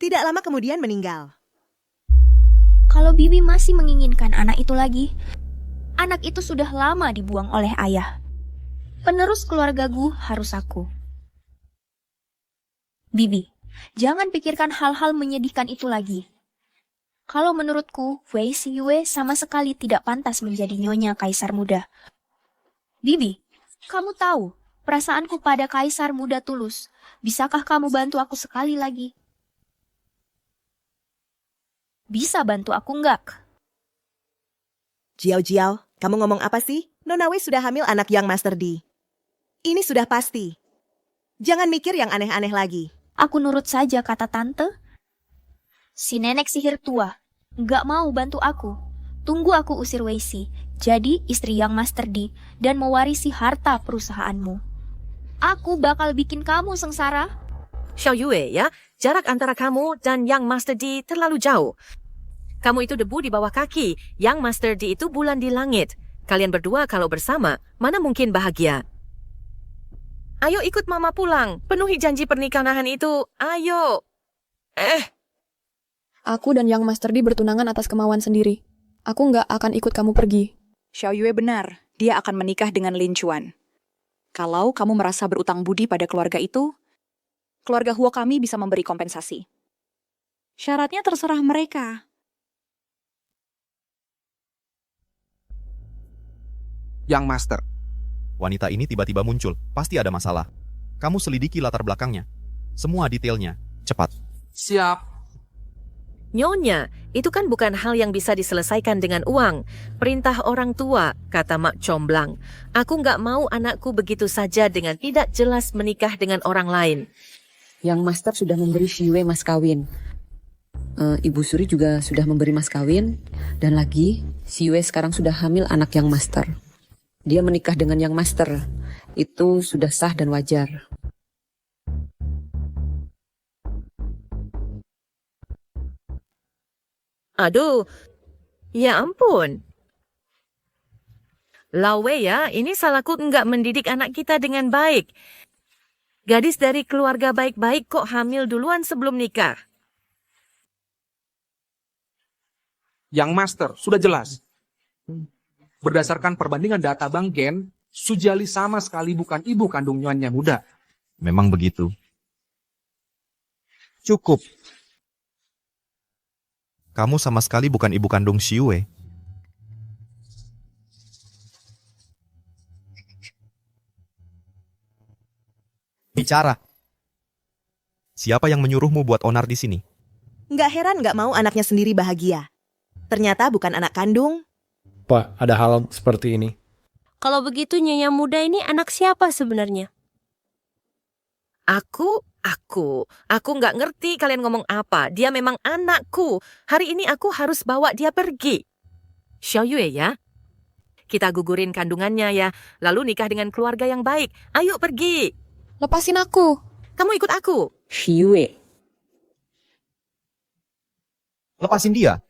Tidak lama kemudian meninggal. Kalau Bibi masih menginginkan anak itu lagi, anak itu sudah lama dibuang oleh ayah. Penerus keluarga Gu harus aku. Bibi, jangan pikirkan hal-hal menyedihkan itu lagi. Kalau menurutku, Wei Xiyue sama sekali tidak pantas menjadi nyonya kaisar muda. Bibi, kamu tahu, perasaanku pada kaisar muda tulus. Bisakah kamu bantu aku sekali lagi? Bisa bantu aku enggak? Jiao Jiao, kamu ngomong apa sih? Nona Wei sudah hamil anak Yang Master D. Ini sudah pasti. Jangan mikir yang aneh-aneh lagi. Aku nurut saja kata tante. Si nenek sihir tua, enggak mau bantu aku. Tunggu aku usir Wei Si, jadi istri Yang Master D, dan mewarisi harta perusahaanmu. Aku bakal bikin kamu sengsara. Xiao Yue ya, jarak antara kamu dan Yang Master D terlalu jauh. Kamu itu debu di bawah kaki. Yang Master D itu bulan di langit. Kalian berdua kalau bersama, mana mungkin bahagia? Ayo ikut Mama pulang. Penuhi janji pernikahan itu. Ayo. Aku dan Yang Master D bertunangan atas kemauan sendiri. Aku nggak akan ikut kamu pergi. Xiao Yue benar, dia akan menikah dengan Lin Chuan. Kalau kamu merasa berutang budi pada keluarga itu, keluarga Huo kami bisa memberi kompensasi. Syaratnya terserah mereka. Yang Master, Wanita ini tiba-tiba muncul, pasti ada masalah. Kamu selidiki latar belakangnya. Semua detailnya, cepat. Siap. Nyonya, itu kan bukan hal yang bisa diselesaikan dengan uang. Perintah orang tua, kata Mak Comblang. Aku nggak mau anakku begitu saja dengan tidak jelas menikah dengan orang lain. Yang Master sudah memberi Shiyue mas kawin. Ibu Suri juga sudah memberi mas kawin. Dan lagi, Shiyue sekarang sudah hamil anak Yang Master. Dia menikah dengan Yang Master. Itu sudah sah dan wajar. Aduh, ya ampun. Lawe ya, ini salahku nggak mendidik anak kita dengan baik. Gadis dari keluarga baik-baik kok hamil duluan sebelum nikah. Yang Master, sudah jelas. Berdasarkan perbandingan data Bank Gen, Sujali sama sekali bukan ibu kandung Nyonya Muda. Memang begitu. Cukup. Kamu sama sekali bukan ibu kandung Shiyue. Bicara. Siapa yang menyuruhmu buat onar di sini? Nggak heran nggak mau anaknya sendiri bahagia. Ternyata bukan anak kandung. Pak, ada hal seperti ini. Kalau begitu Nyonya Muda ini anak siapa sebenarnya? Aku nggak ngerti kalian ngomong apa. Dia memang anakku. Hari ini aku harus bawa dia pergi. Xiao Yue ya. Kita gugurin kandungannya ya. Lalu nikah dengan keluarga yang baik. Ayo pergi. Lepasin aku. Kamu ikut aku. Shiyue. Lepasin dia.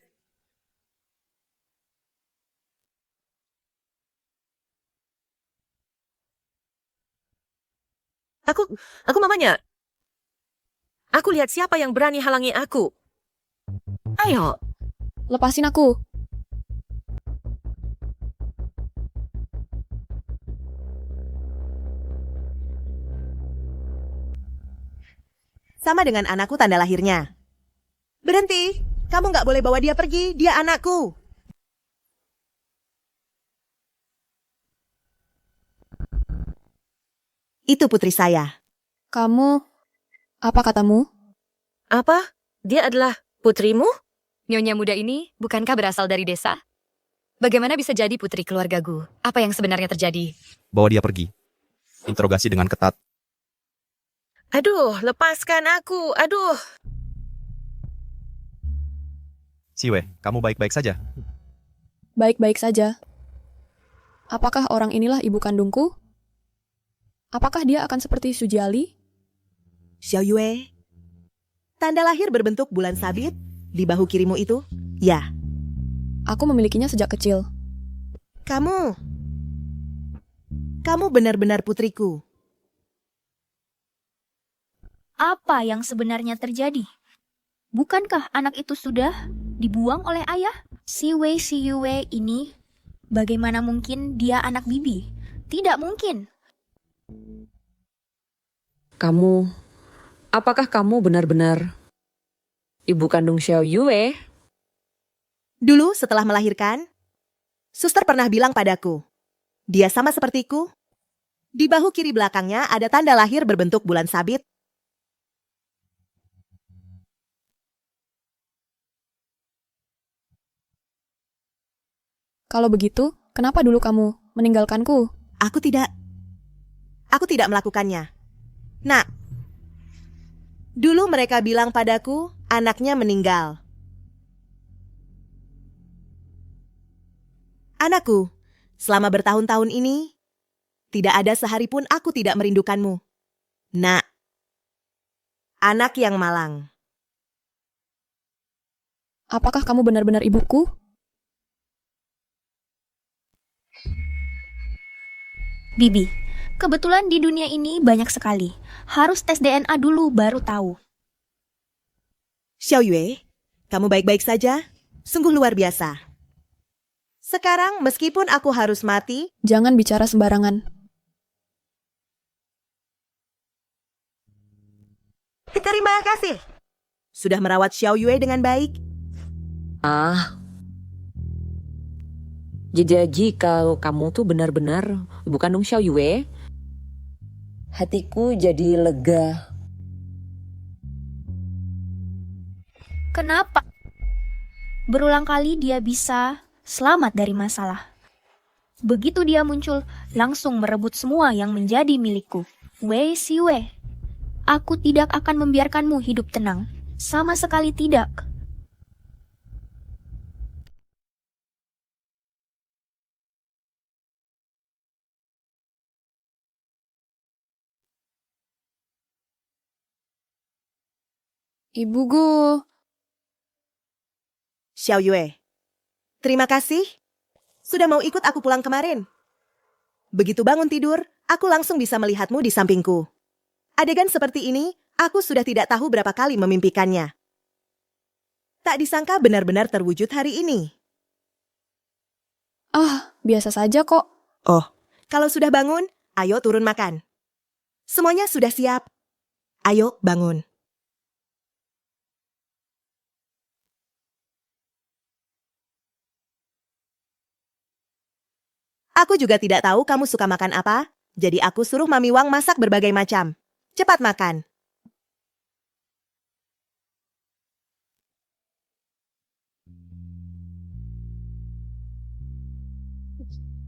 Aku mamanya. Aku lihat siapa yang berani halangi aku. Ayo. Lepasin aku. Sama dengan anakku tanda lahirnya. Berhenti. Kamu nggak boleh bawa dia pergi. Dia anakku. Itu putri saya. Kamu, apa katamu? Apa? Dia adalah putrimu? Nyonya Muda ini bukankah berasal dari desa? Bagaimana bisa jadi putri keluarga Gu? Apa yang sebenarnya terjadi? Bawa dia pergi. Interogasi dengan ketat. Aduh, lepaskan aku. Aduh. Shiyue, kamu baik-baik saja? Baik-baik saja. Apakah orang inilah ibu kandungku? Apakah dia akan seperti Sujali? Xiao Yue. Tanda lahir berbentuk bulan sabit di bahu kirimu itu? Ya. Aku memilikinya sejak kecil. Kamu benar-benar putriku. Apa yang sebenarnya terjadi? Bukankah anak itu sudah dibuang oleh ayah? Si Wei Yue ini, bagaimana mungkin dia anak bibi? Tidak mungkin. Apakah kamu benar-benar ibu kandung Xiao Yue? Dulu setelah melahirkan, suster pernah bilang padaku, dia sama sepertiku. Di bahu kiri belakangnya ada tanda lahir berbentuk bulan sabit. Kalau begitu, kenapa dulu kamu meninggalkanku? Aku tidak melakukannya. Nah, dulu mereka bilang padaku, anaknya meninggal. Anakku, selama bertahun-tahun ini, tidak ada sehari pun aku tidak merindukanmu. Nak, anak yang malang. Apakah kamu benar-benar ibuku? Bibi, kebetulan di dunia ini banyak sekali. Harus tes DNA dulu baru tahu. Xiao Yue, kamu baik-baik saja? Sungguh luar biasa. Sekarang meskipun aku harus mati, Jangan bicara sembarangan. terima kasih. Sudah merawat Xiao Yue dengan baik. Jadi kalau kamu tuh benar-benar ibu kandung Xiao Yue, hatiku jadi lega. Kenapa? Berulang kali dia bisa selamat dari masalah. Begitu dia muncul, langsung merebut semua yang menjadi milikku. Wei Siwei, aku tidak akan membiarkanmu hidup tenang. Sama sekali tidak. Ibu Gu. Xiao Yue, terima kasih. Sudah mau ikut aku pulang kemarin. Begitu bangun tidur, aku langsung bisa melihatmu di sampingku. Adegan seperti ini, aku sudah tidak tahu berapa kali memimpikannya. Tak disangka benar-benar terwujud hari ini. Biasa saja kok. Oh, kalau sudah bangun, ayo turun makan. Semuanya sudah siap. Ayo bangun. Aku juga tidak tahu kamu suka makan apa, jadi aku suruh Mami Wang masak berbagai macam. Cepat makan.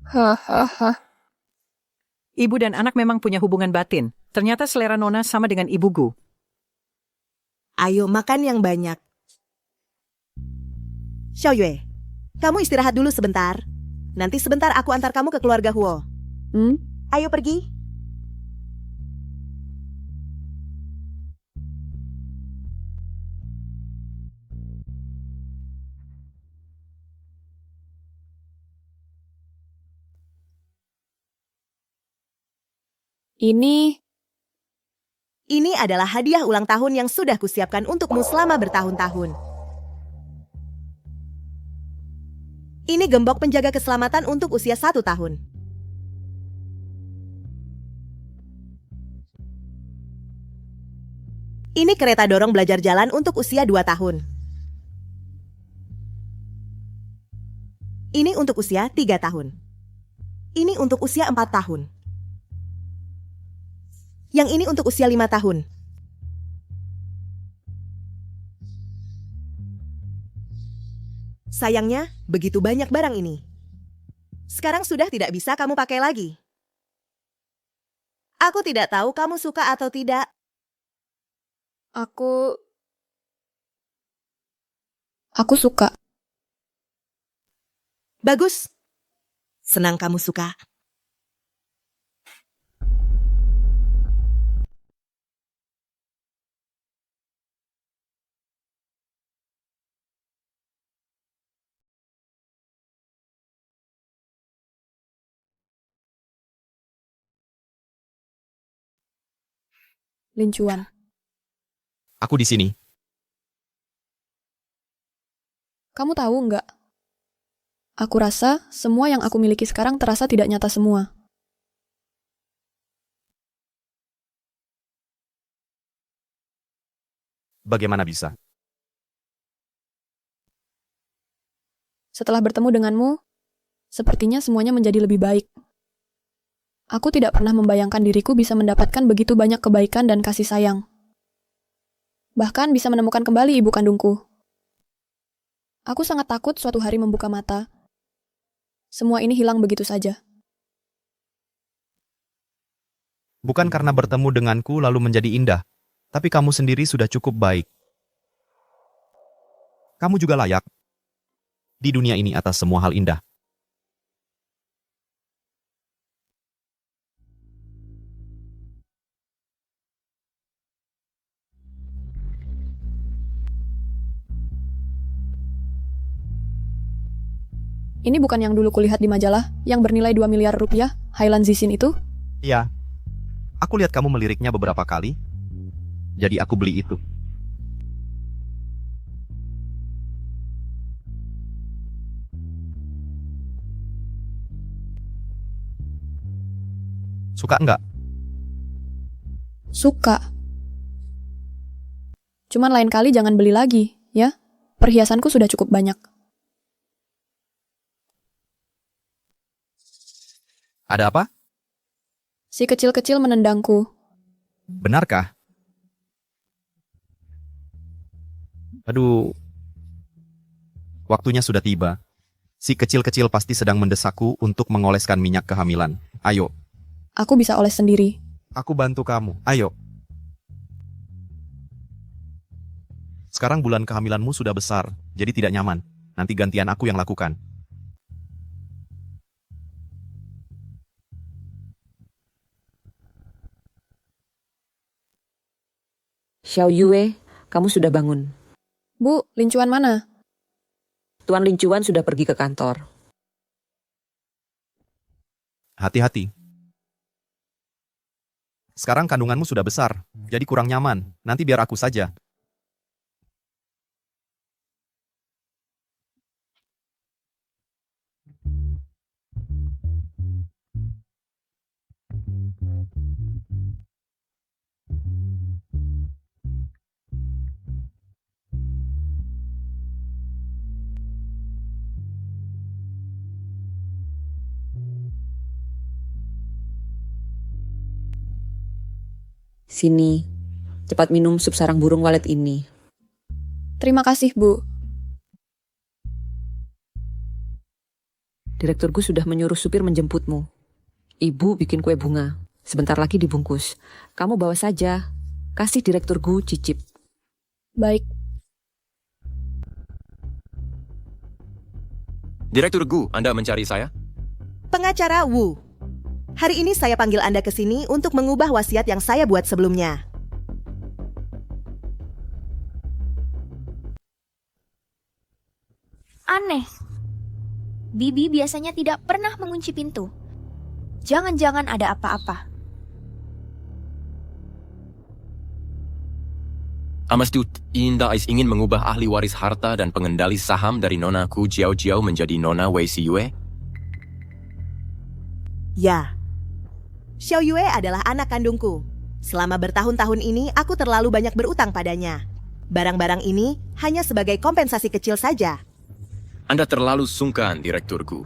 Hahaha. Ibu dan anak memang punya hubungan batin. Ternyata selera Nona sama dengan Ibu Gu. Ayo makan yang banyak. Xiao Yue, kamu istirahat dulu sebentar. Nanti sebentar aku antar kamu ke keluarga Huo. Ayo pergi. Ini adalah hadiah ulang tahun yang sudah kusiapkan untukmu selama bertahun-tahun. Ini gembok penjaga keselamatan untuk usia 1 tahun. Ini kereta dorong belajar jalan untuk usia 2 tahun. Ini untuk usia 3 tahun. Ini untuk usia 4 tahun. Yang ini untuk usia 5 tahun. Sayangnya, begitu banyak barang ini. Sekarang sudah tidak bisa kamu pakai lagi. Aku tidak tahu kamu suka atau tidak. Aku suka. Bagus. Senang kamu suka. Lincuan. Aku di sini. Kamu tahu nggak? Aku rasa semua yang aku miliki sekarang terasa tidak nyata semua. Bagaimana bisa? Setelah bertemu denganmu, sepertinya semuanya menjadi lebih baik. Aku tidak pernah membayangkan diriku bisa mendapatkan begitu banyak kebaikan dan kasih sayang. Bahkan bisa menemukan kembali ibu kandungku. Aku sangat takut suatu hari membuka mata. Semua ini hilang begitu saja. Bukan karena bertemu denganku lalu menjadi indah, tapi kamu sendiri sudah cukup baik. Kamu juga layak di dunia ini atas semua hal indah. Ini bukan yang dulu kulihat di majalah, yang bernilai 2 miliar rupiah, Highland Zishin itu? Iya. Aku lihat kamu meliriknya beberapa kali. Jadi aku beli itu. Suka enggak? Suka. Cuman lain kali jangan beli lagi, ya? Perhiasanku sudah cukup banyak. Ada apa? Si kecil-kecil menendangku. Benarkah? Aduh. Waktunya sudah tiba. Si kecil-kecil pasti sedang mendesakku untuk mengoleskan minyak kehamilan. Ayo. Aku bisa oles sendiri. Aku bantu kamu. Ayo. Sekarang bulan kehamilanmu sudah besar, jadi tidak nyaman. Nanti gantian aku yang lakukan. Xiao Yue, kamu sudah bangun. Bu, Lincuan mana? Tuan Lincuan sudah pergi ke kantor. Hati-hati. Sekarang kandunganmu sudah besar, jadi kurang nyaman. Nanti biar aku saja. Sini, cepat minum sup sarang burung walet ini. Terima kasih, Bu. Direkturku sudah menyuruh supir menjemputmu. Ibu bikin kue bunga. Sebentar lagi dibungkus. Kamu bawa saja. Kasih direkturku cicip. Baik. Direktur Gu, Anda mencari saya? Pengacara Wu. Hari ini saya panggil Anda ke sini untuk mengubah wasiat yang saya buat sebelumnya. Aneh. Bibi biasanya tidak pernah mengunci pintu. Jangan-jangan ada apa-apa. Amastut, Inda ingin mengubah ahli waris harta dan pengendali saham dari Nona Ku Jiao Jiao menjadi Nona Wei Siyue? Ya. Xiao Yue adalah anak kandungku. Selama bertahun-tahun ini aku terlalu banyak berutang padanya. Barang-barang ini hanya sebagai kompensasi kecil saja. Anda terlalu sungkan, Direktur Gu.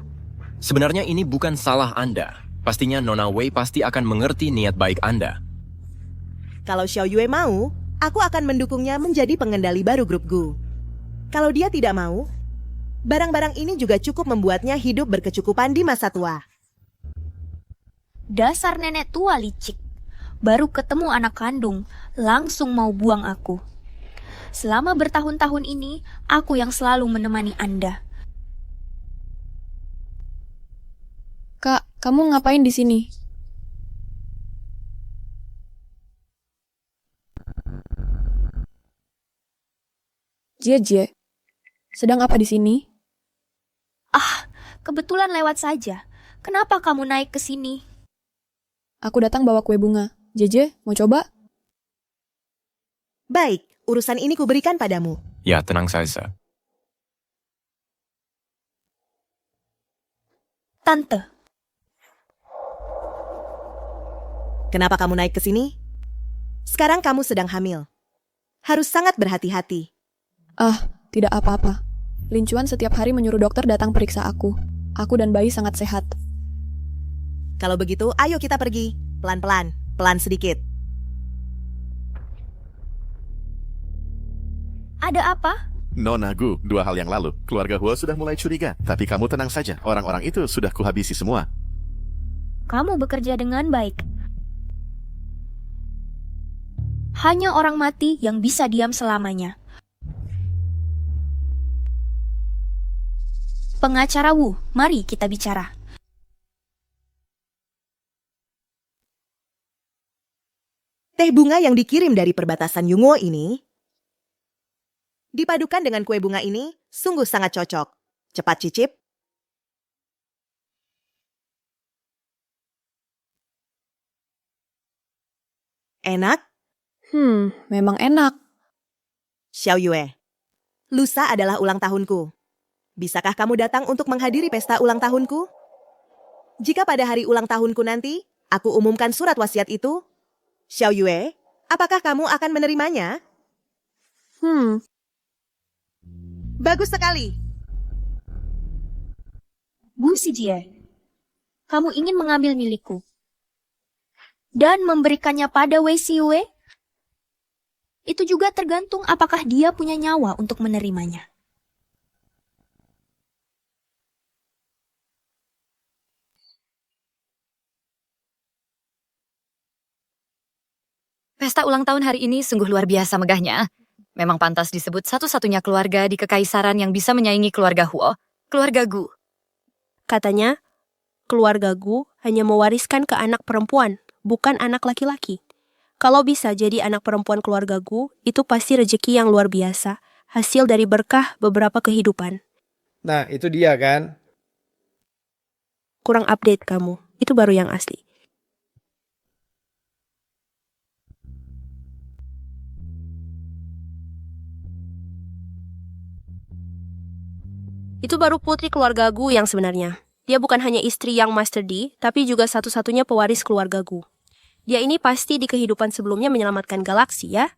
Sebenarnya ini bukan salah Anda. Pastinya Nona Wei pasti akan mengerti niat baik Anda. Kalau Xiao Yue mau, aku akan mendukungnya menjadi pengendali baru grup Gu. Kalau dia tidak mau, barang-barang ini juga cukup membuatnya hidup berkecukupan di masa tua. Dasar nenek tua licik. Baru ketemu anak kandung, langsung mau buang aku. Selama bertahun-tahun ini, aku yang selalu menemani Anda. Kak, kamu ngapain di sini? Jie, sedang apa di sini? Ah, kebetulan lewat saja. Kenapa kamu naik ke sini? Aku datang bawa kue bunga. Jeje, mau coba? Baik, urusan ini kuberikan padamu. Ya, tenang saja. Tante. Kenapa kamu naik ke sini? Sekarang kamu sedang hamil. Harus sangat berhati-hati. Ah, tidak apa-apa. Lincuan setiap hari menyuruh dokter datang periksa aku. Aku dan bayi sangat sehat. Kalau begitu, ayo kita pergi. Pelan-pelan, pelan sedikit. Ada apa? Nona Gu, 2 hal yang lalu, keluarga Hua sudah mulai curiga. Tapi kamu tenang saja, orang-orang itu sudah kuhabisi semua. Kamu bekerja dengan baik. Hanya orang mati yang bisa diam selamanya. Pengacara Wu, mari kita bicara. Teh bunga yang dikirim dari perbatasan Yunguo ini dipadukan dengan kue bunga ini sungguh sangat cocok. Cepat cicip. Enak? Memang enak. Xiao Yue, lusa adalah ulang tahunku. Bisakah kamu datang untuk menghadiri pesta ulang tahunku? Jika pada hari ulang tahunku nanti, aku umumkan surat wasiat itu, Xiao Yue, apakah kamu akan menerimanya? Bagus sekali. Bu Sijie, kamu ingin mengambil milikku dan memberikannya pada Wei Xiue? Itu juga tergantung apakah dia punya nyawa untuk menerimanya. Pesta ulang tahun hari ini sungguh luar biasa megahnya. Memang pantas disebut satu-satunya keluarga di kekaisaran yang bisa menyaingi keluarga Huo, keluarga Gu. Katanya, keluarga Gu hanya mewariskan ke anak perempuan, bukan anak laki-laki. Kalau bisa jadi anak perempuan keluarga Gu, itu pasti rezeki yang luar biasa, hasil dari berkah beberapa kehidupan. Nah, itu dia kan? Kurang update kamu, itu baru yang asli. Itu baru putri keluarga Gu yang sebenarnya. Dia bukan hanya istri yang Master D, tapi juga satu-satunya pewaris keluarga Gu. Dia ini pasti di kehidupan sebelumnya menyelamatkan galaksi, ya?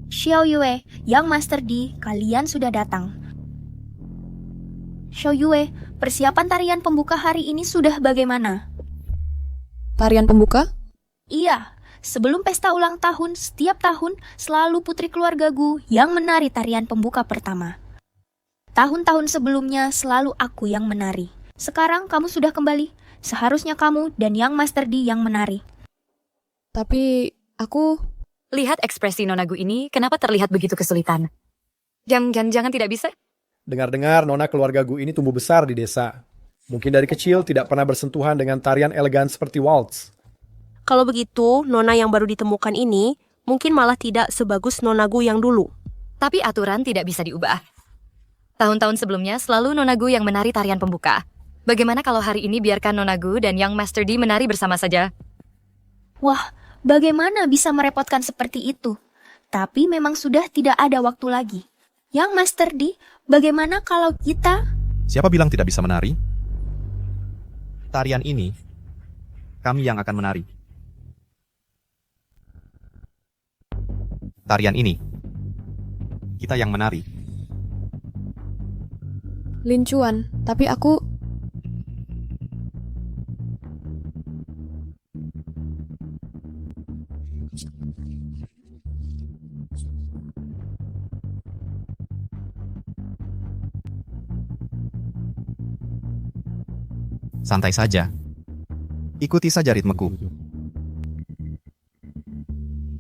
Xiao Yue, Yang Master D, kalian sudah datang. Xiao Yue, persiapan tarian pembuka hari ini sudah bagaimana? Tarian pembuka? Iya, sebelum pesta ulang tahun, setiap tahun selalu putri keluarga Gu yang menari tarian pembuka pertama. Tahun-tahun sebelumnya selalu aku yang menari. Sekarang kamu sudah kembali. Seharusnya kamu dan Yang Master D yang menari. Tapi aku... Lihat ekspresi Nona Gu ini, kenapa terlihat begitu kesulitan? Jangan tidak bisa? Dengar-dengar Nona keluarga Gu ini tumbuh besar di desa. Mungkin dari kecil tidak pernah bersentuhan dengan tarian elegan seperti waltz. Kalau begitu, Nona yang baru ditemukan ini mungkin malah tidak sebagus Nona Gu yang dulu. Tapi aturan tidak bisa diubah. Tahun-tahun sebelumnya selalu Nona Gu yang menari tarian pembuka. Bagaimana kalau hari ini biarkan Nona Gu dan Yang Master D menari bersama saja? Wah, bagaimana bisa merepotkan seperti itu? Tapi memang sudah tidak ada waktu lagi. Yang Master D, bagaimana kalau kita... Siapa bilang tidak bisa menari? Tarian ini, kami yang akan menari. Tarian ini, kita yang menari. Lin Chuan, tapi aku... Santai saja. Ikuti saja ritmeku.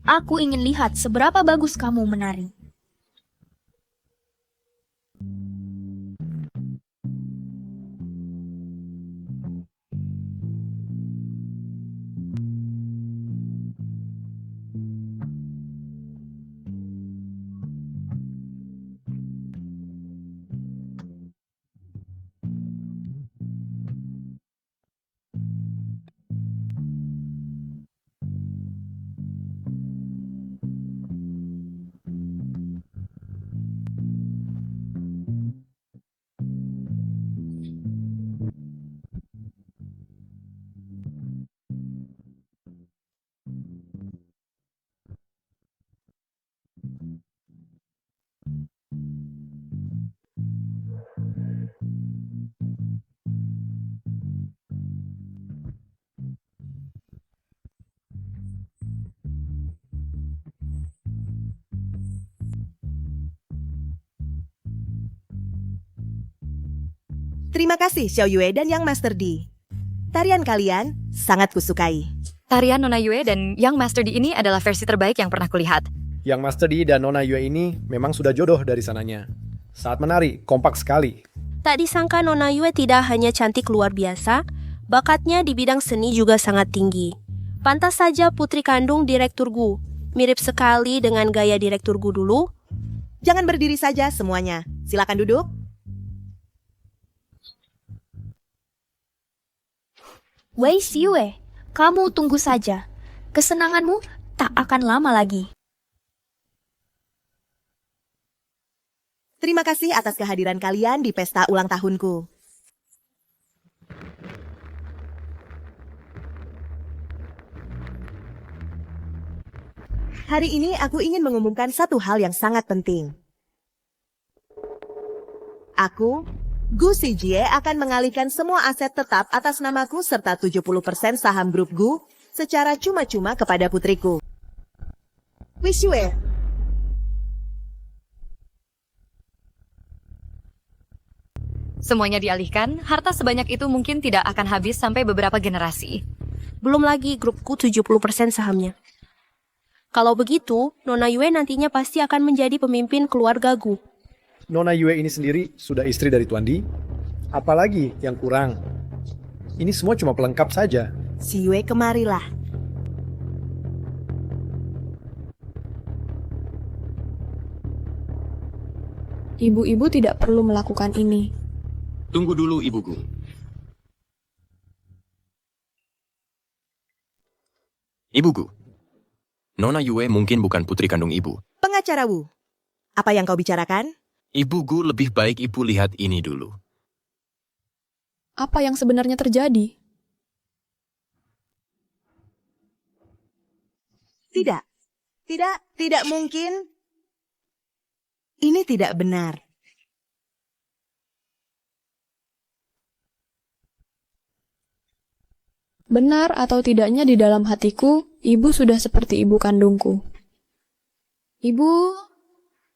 Aku ingin lihat seberapa bagus kamu menari. Terima kasih Xiao Yue dan Yang Master D. Tarian kalian sangat kusukai. Tarian Nona Yue dan Yang Master D ini adalah versi terbaik yang pernah kulihat. Yang Master D dan Nona Yue ini memang sudah jodoh dari sananya. Saat menari, kompak sekali. Tak disangka Nona Yue tidak hanya cantik luar biasa, bakatnya di bidang seni juga sangat tinggi. Pantas saja putri kandung Direktur Gu. Mirip sekali dengan gaya Direktur Gu dulu. Jangan berdiri saja semuanya. Silakan duduk. Wei Xiue, kamu tunggu saja. Kesenanganmu tak akan lama lagi. Terima kasih atas kehadiran kalian di pesta ulang tahunku. Hari ini aku ingin mengumumkan satu hal yang sangat penting. Aku, Gu Xijie, akan mengalihkan semua aset tetap atas namaku serta 70% saham grup Gu secara cuma-cuma kepada putriku. Wei Xiue. Semuanya dialihkan, harta sebanyak itu mungkin tidak akan habis sampai beberapa generasi. Belum lagi grupku 70% sahamnya. Kalau begitu, Nona Yue nantinya pasti akan menjadi pemimpin keluarga Gu. Nona Yue ini sendiri sudah istri dari Tuan Di. Apalagi yang kurang? Ini semua cuma pelengkap saja. Si Yue, kemarilah. Ibu-ibu tidak perlu melakukan ini. Tunggu dulu, Ibu Gu. Ibu Gu, Nona Yue mungkin bukan putri kandung ibu. Pengacara Wu, apa yang kau bicarakan? Ibu Gu, lebih baik ibu lihat ini dulu. Apa yang sebenarnya terjadi? Tidak mungkin. Ini tidak benar. Benar atau tidaknya di dalam hatiku, ibu sudah seperti ibu kandungku. Ibu...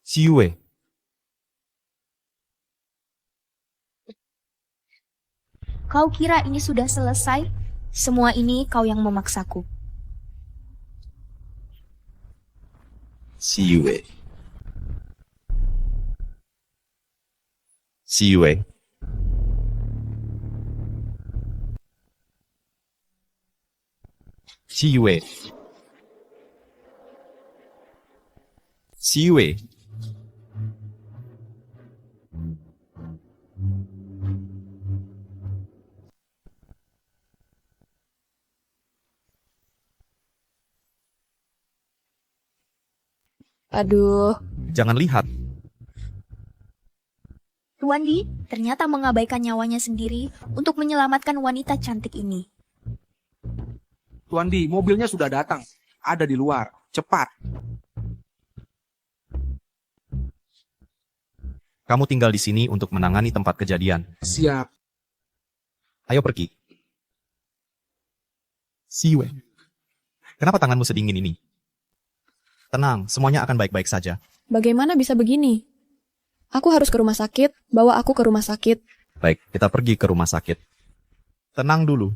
Xiue, Kau kira ini sudah selesai? Semua ini kau yang memaksaku. Xiue. Xiue. Xiue. Xiue. Aduh. Jangan lihat. Tuan Di ternyata mengabaikan nyawanya sendiri untuk menyelamatkan wanita cantik ini. Tuan Di, mobilnya sudah datang. Ada di luar. Cepat. Kamu tinggal di sini untuk menangani tempat kejadian. Siap. Ayo pergi. Xiue. Kenapa tanganmu sedingin ini? Tenang, semuanya akan baik-baik saja. Bagaimana bisa begini? Aku harus ke rumah sakit, bawa aku ke rumah sakit. Baik, kita pergi ke rumah sakit. Tenang dulu.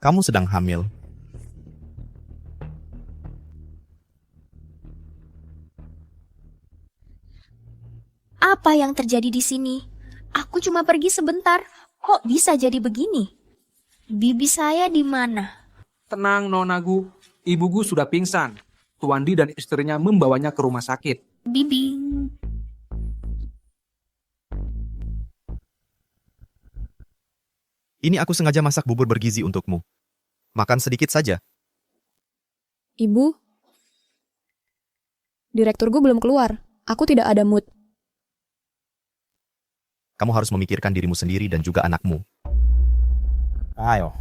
Kamu sedang hamil. Apa yang terjadi di sini? Aku cuma pergi sebentar. Kok bisa jadi begini? Bibi saya di mana? Tenang, Nona Gu. Ibu Gu sudah pingsan. Tuan Di dan istrinya membawanya ke rumah sakit. Bibi. Ini aku sengaja masak bubur bergizi untukmu. Makan sedikit saja. Ibu? Direkturku belum keluar. Aku tidak ada mood. Kamu harus memikirkan dirimu sendiri dan juga anakmu. Ayo.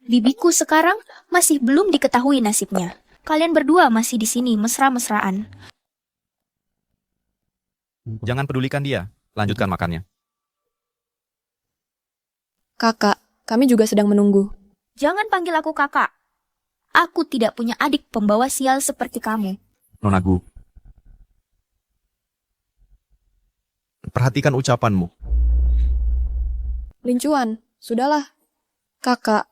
Bibiku sekarang masih belum diketahui nasibnya. Kalian berdua masih di sini mesra-mesraan. Jangan pedulikan dia. Lanjutkan makannya. Kakak, kami juga sedang menunggu. Jangan panggil aku kakak. Aku tidak punya adik pembawa sial seperti kamu. Nona Gu. Perhatikan ucapanmu. Lincuan, sudahlah. Kakak.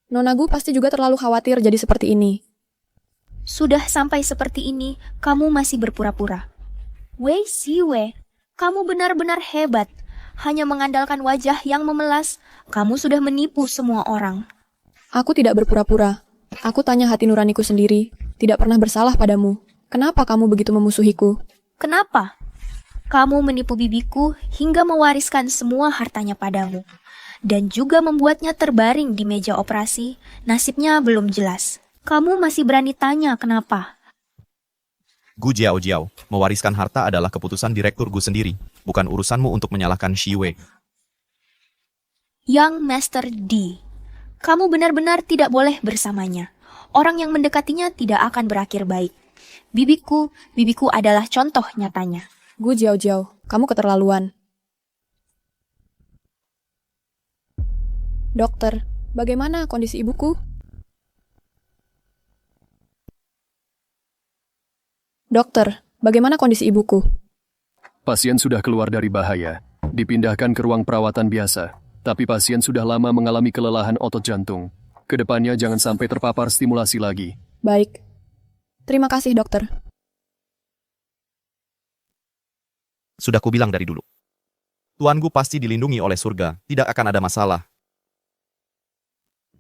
Nona Gu pasti juga terlalu khawatir jadi seperti ini. Sudah sampai seperti ini, kamu masih berpura-pura. Wei Xiue, kamu benar-benar hebat. Hanya mengandalkan wajah yang memelas, kamu sudah menipu semua orang. Aku tidak berpura-pura. Aku tanya hati nuraniku sendiri. Tidak pernah bersalah padamu. Kenapa kamu begitu memusuhiku? Kenapa? Kamu menipu bibiku hingga mewariskan semua hartanya padamu. Dan juga membuatnya terbaring di meja operasi, nasibnya belum jelas. Kamu masih berani tanya kenapa? Gu Jiao Jiao, mewariskan harta adalah keputusan direktur Gu sendiri, bukan urusanmu untuk menyalahkan Shi Yue. Young Master D, kamu benar-benar tidak boleh bersamanya. Orang yang mendekatinya tidak akan berakhir baik. Bibiku adalah contoh nyatanya. Gu Jiao Jiao, kamu keterlaluan. Dokter, bagaimana kondisi ibuku? Dokter, bagaimana kondisi ibuku? Pasien sudah keluar dari bahaya, dipindahkan ke ruang perawatan biasa. Tapi pasien sudah lama mengalami kelelahan otot jantung. Kedepannya jangan sampai terpapar stimulasi lagi. Baik. Terima kasih, dokter. Sudah kubilang dari dulu. Tuan Gu pasti dilindungi oleh surga, tidak akan ada masalah.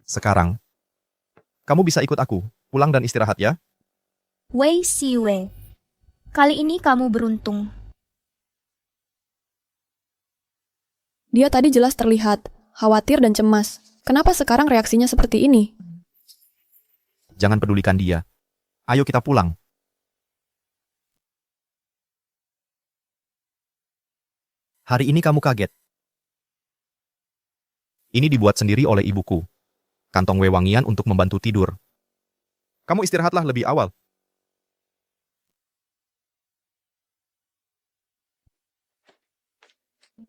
Sekarang, kamu bisa ikut aku, pulang dan istirahat ya. Wei Siwei, kali ini kamu beruntung. Dia tadi jelas terlihat khawatir dan cemas. Kenapa sekarang reaksinya seperti ini? Jangan pedulikan dia. Ayo kita pulang. Hari ini kamu kaget. Ini dibuat sendiri oleh ibuku. Kantong wewangian untuk membantu tidur. Kamu istirahatlah lebih awal.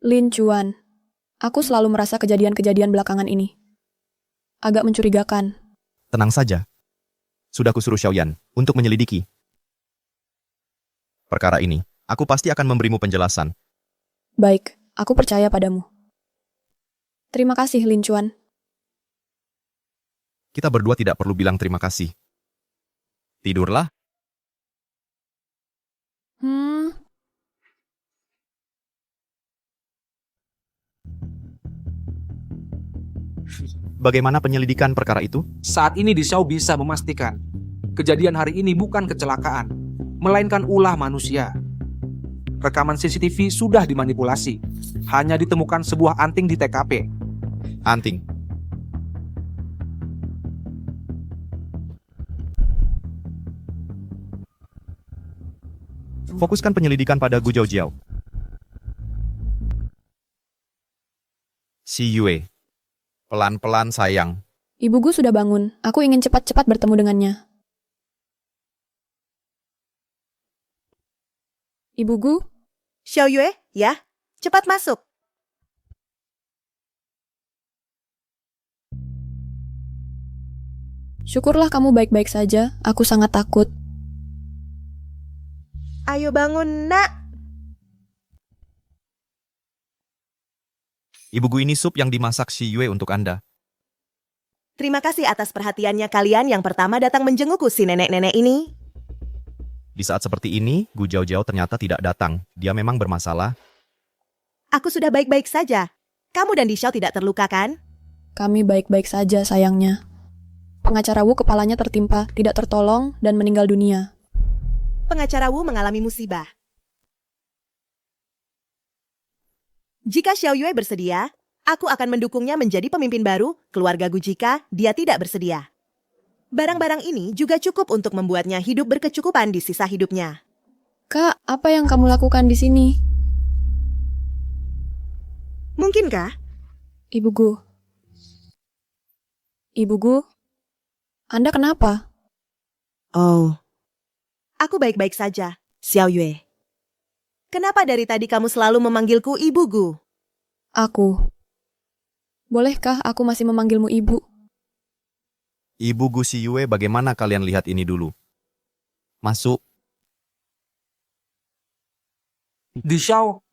Lin Chuan, aku selalu merasa kejadian-kejadian belakangan ini agak mencurigakan. Tenang saja. Sudah kusuruh Xiaoyan untuk menyelidiki. Perkara ini, aku pasti akan memberimu penjelasan. Baik, aku percaya padamu. Terima kasih, Lin Chuan. Kita berdua tidak perlu bilang terima kasih. Tidurlah. Bagaimana penyelidikan perkara itu? Saat ini Di Xiao bisa memastikan kejadian hari ini bukan kecelakaan, melainkan ulah manusia. Rekaman CCTV sudah dimanipulasi. Hanya ditemukan sebuah anting di TKP. Anting. Fokuskan penyelidikan pada Gu Jiao. Si Yue. Pelan-pelan sayang. Ibu Gu sudah bangun. Aku ingin cepat-cepat bertemu dengannya. Ibu Gu? Xiao Yue, ya, cepat masuk. Syukurlah kamu baik-baik saja. Aku sangat takut. Ayo bangun, nak. Ibu Gu, ini sup yang dimasak si Yue untuk Anda. Terima kasih atas perhatiannya kalian yang pertama datang menjengukku si nenek-nenek ini. Di saat seperti ini, Gu Jiao ternyata tidak datang. Dia memang bermasalah. Aku sudah baik-baik saja. Kamu dan Di Xiao tidak terluka kan? Kami baik-baik saja, sayangnya. Pengacara Wu kepalanya tertimpa, tidak tertolong, dan meninggal dunia. Pengacara Wu mengalami musibah. Jika Xiao Yue bersedia, aku akan mendukungnya menjadi pemimpin baru keluarga Gu jika dia tidak bersedia. Barang-barang ini juga cukup untuk membuatnya hidup berkecukupan di sisa hidupnya. Kak, apa yang kamu lakukan di sini? Mungkinkah? Ibu Gu. Ibu Gu, Anda kenapa? Oh, aku baik-baik saja, Xiao Yue. Kenapa dari tadi kamu selalu memanggilku Ibu Gu? Aku. Bolehkah aku masih memanggilmu Ibu? Ibu Gu si Yue, bagaimana kalian lihat ini dulu? Masuk. Di Xiao.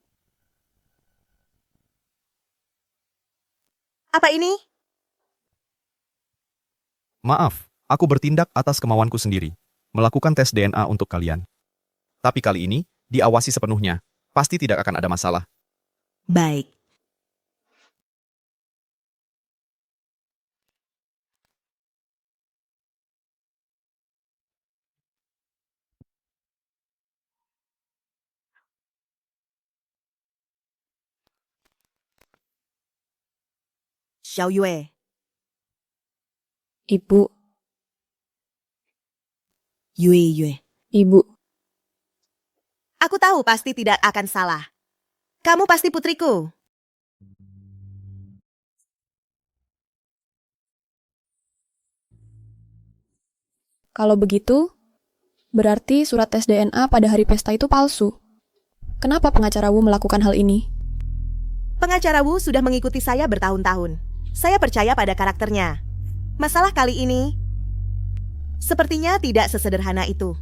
Apa ini? Maaf, aku bertindak atas kemauanku sendiri. Melakukan tes DNA untuk kalian. Tapi kali ini, diawasi sepenuhnya. Pasti tidak akan ada masalah. Baik. Xiao Yue. Ibu, Yue. Ibu. Aku tahu pasti tidak akan salah. Kamu pasti putriku. Kalau begitu, berarti surat tes DNA pada hari pesta itu palsu. Kenapa pengacara Wu melakukan hal ini? Pengacara Wu sudah mengikuti saya bertahun-tahun. Saya percaya pada karakternya. Masalah kali ini sepertinya tidak sesederhana itu.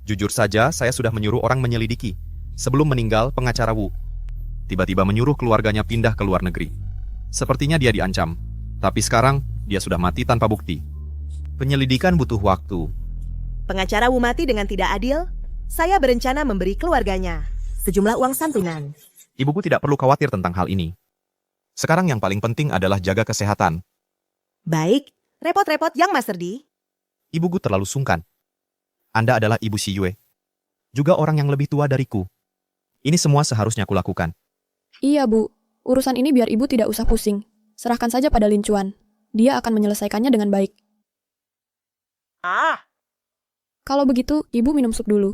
Jujur saja, saya sudah menyuruh orang menyelidiki. Sebelum meninggal, pengacara Wu tiba-tiba menyuruh keluarganya pindah ke luar negeri. Sepertinya dia diancam. Tapi sekarang, dia sudah mati tanpa bukti. Penyelidikan butuh waktu. Pengacara Wu mati dengan tidak adil. Saya berencana memberi keluarganya sejumlah uang santunan. Ibuku tidak perlu khawatir tentang hal ini. Sekarang yang paling penting adalah jaga kesehatan. Baik, repot-repot Yang Master Di. Ibuku terlalu sungkan. Anda adalah ibu Xi Yue. Juga orang yang lebih tua dariku. Ini semua seharusnya kulakukan. Iya, Bu. Urusan ini biar ibu tidak usah pusing. Serahkan saja pada Lin Chuan. Dia akan menyelesaikannya dengan baik. Kalau begitu, ibu minum sup dulu.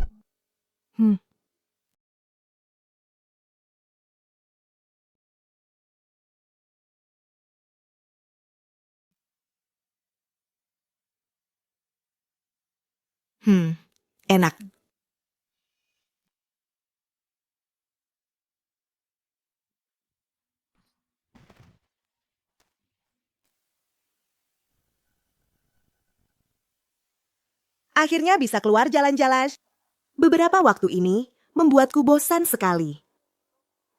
Enak. Akhirnya bisa keluar jalan-jalan. Beberapa waktu ini membuatku bosan sekali.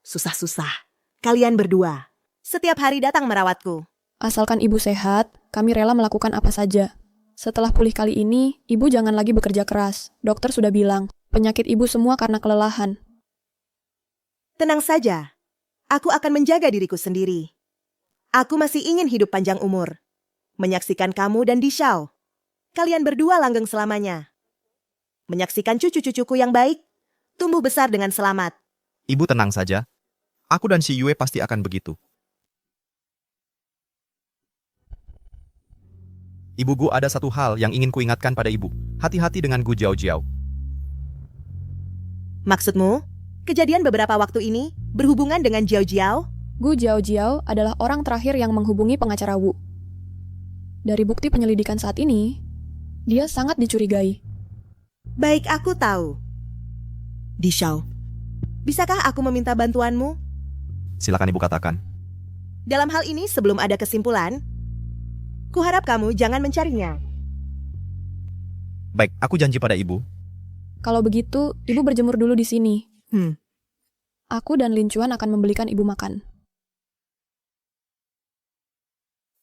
Susah-susah. Kalian berdua setiap hari datang merawatku. Asalkan ibu sehat, kami rela melakukan apa saja. Setelah pulih kali ini, ibu jangan lagi bekerja keras. Dokter sudah bilang, penyakit ibu semua karena kelelahan. Tenang saja. Aku akan menjaga diriku sendiri. Aku masih ingin hidup panjang umur. Menyaksikan kamu dan Di Xiao. Kalian berdua langgeng selamanya. Menyaksikan cucu-cucuku yang baik, tumbuh besar dengan selamat. Ibu tenang saja. Aku dan Xi Yue pasti akan begitu. Ibu Gu, ada satu hal yang ingin kuingatkan pada ibu. Hati-hati dengan Gu Jiao. Maksudmu, kejadian beberapa waktu ini berhubungan dengan Jiao Jiao? Gu Jiao adalah orang terakhir yang menghubungi pengacara Wu. Dari bukti penyelidikan saat ini, dia sangat dicurigai. Baik, aku tahu. Di Xiao, bisakah aku meminta bantuanmu? Silakan ibu katakan. Dalam hal ini sebelum ada kesimpulan, kuharap kamu jangan mencarinya. Baik, aku janji pada ibu. Kalau begitu, ibu berjemur dulu di sini. Aku dan Lin Chuan akan membelikan ibu makan.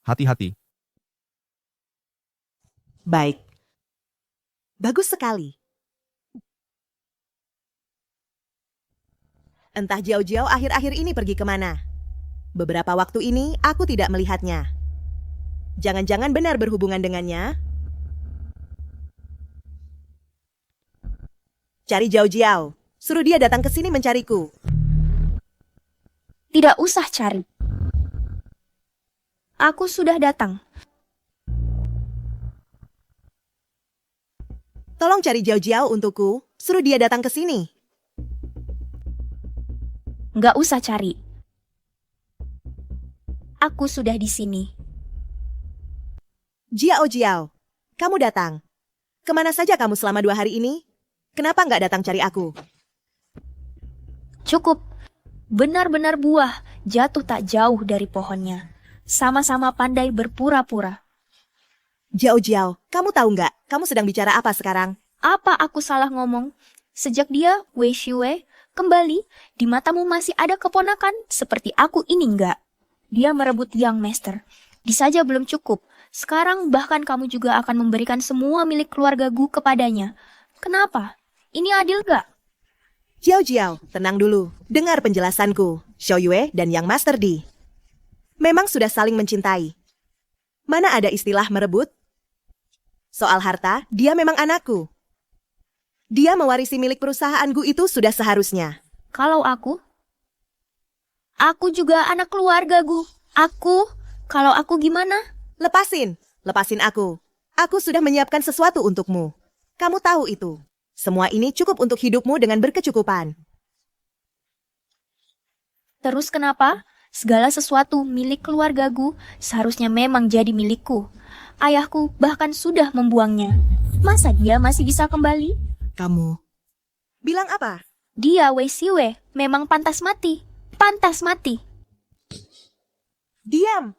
Hati-hati. Baik. Bagus sekali. Entah Jiao akhir-akhir ini pergi kemana. Beberapa waktu ini aku tidak melihatnya. Jangan-jangan benar berhubungan dengannya. Cari Jiao. Suruh dia datang ke sini mencariku. Tidak usah cari. Aku sudah datang. Tolong cari Jiao untukku. Suruh dia datang ke sini. Nggak usah cari. Aku sudah di sini. Jiao, kamu datang. Kemana saja kamu selama 2 hari ini? Kenapa nggak datang cari aku? Cukup. Benar-benar buah jatuh tak jauh dari pohonnya. Sama-sama pandai berpura-pura. Jiao, kamu tahu nggak? Kamu sedang bicara apa sekarang? Apa aku salah ngomong? Sejak dia, Wei Xiue, kembali, di matamu masih ada keponakan seperti aku ini nggak? Dia merebut Yang Master. Disaja belum cukup. Sekarang bahkan kamu juga akan memberikan semua milik keluarga Gu kepadanya. Kenapa? Ini adil gak? Jiao, tenang dulu. Dengar penjelasanku. Xiao Yue dan Yang Master Di memang sudah saling mencintai. Mana ada istilah merebut? Soal harta, dia memang anakku. Dia mewarisi milik perusahaan Gu itu sudah seharusnya. Kalau aku juga anak keluarga Gu. Aku Kalau aku gimana? Lepasin aku. Aku sudah menyiapkan sesuatu untukmu. Kamu tahu itu. Semua ini cukup untuk hidupmu dengan berkecukupan. Terus kenapa? Segala sesuatu milik keluargaku seharusnya memang jadi milikku. Ayahku bahkan sudah membuangnya. Masa dia masih bisa kembali? Kamu bilang apa? Dia Wei Siwei memang pantas mati. Pantas mati. Diam.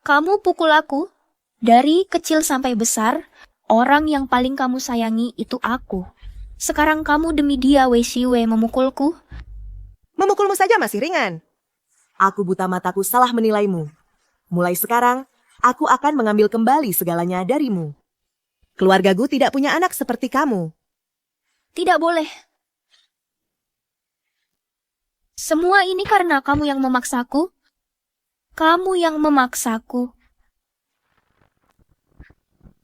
Kamu pukul aku. Dari kecil sampai besar, orang yang paling kamu sayangi itu aku. Sekarang kamu demi dia Wei Siwei memukulku. Memukulmu saja masih ringan. Aku buta mataku salah menilaimu. Mulai sekarang, aku akan mengambil kembali segalanya darimu. Keluargaku tidak punya anak seperti kamu. Tidak boleh. Semua ini karena kamu yang memaksaku. Kamu yang memaksaku.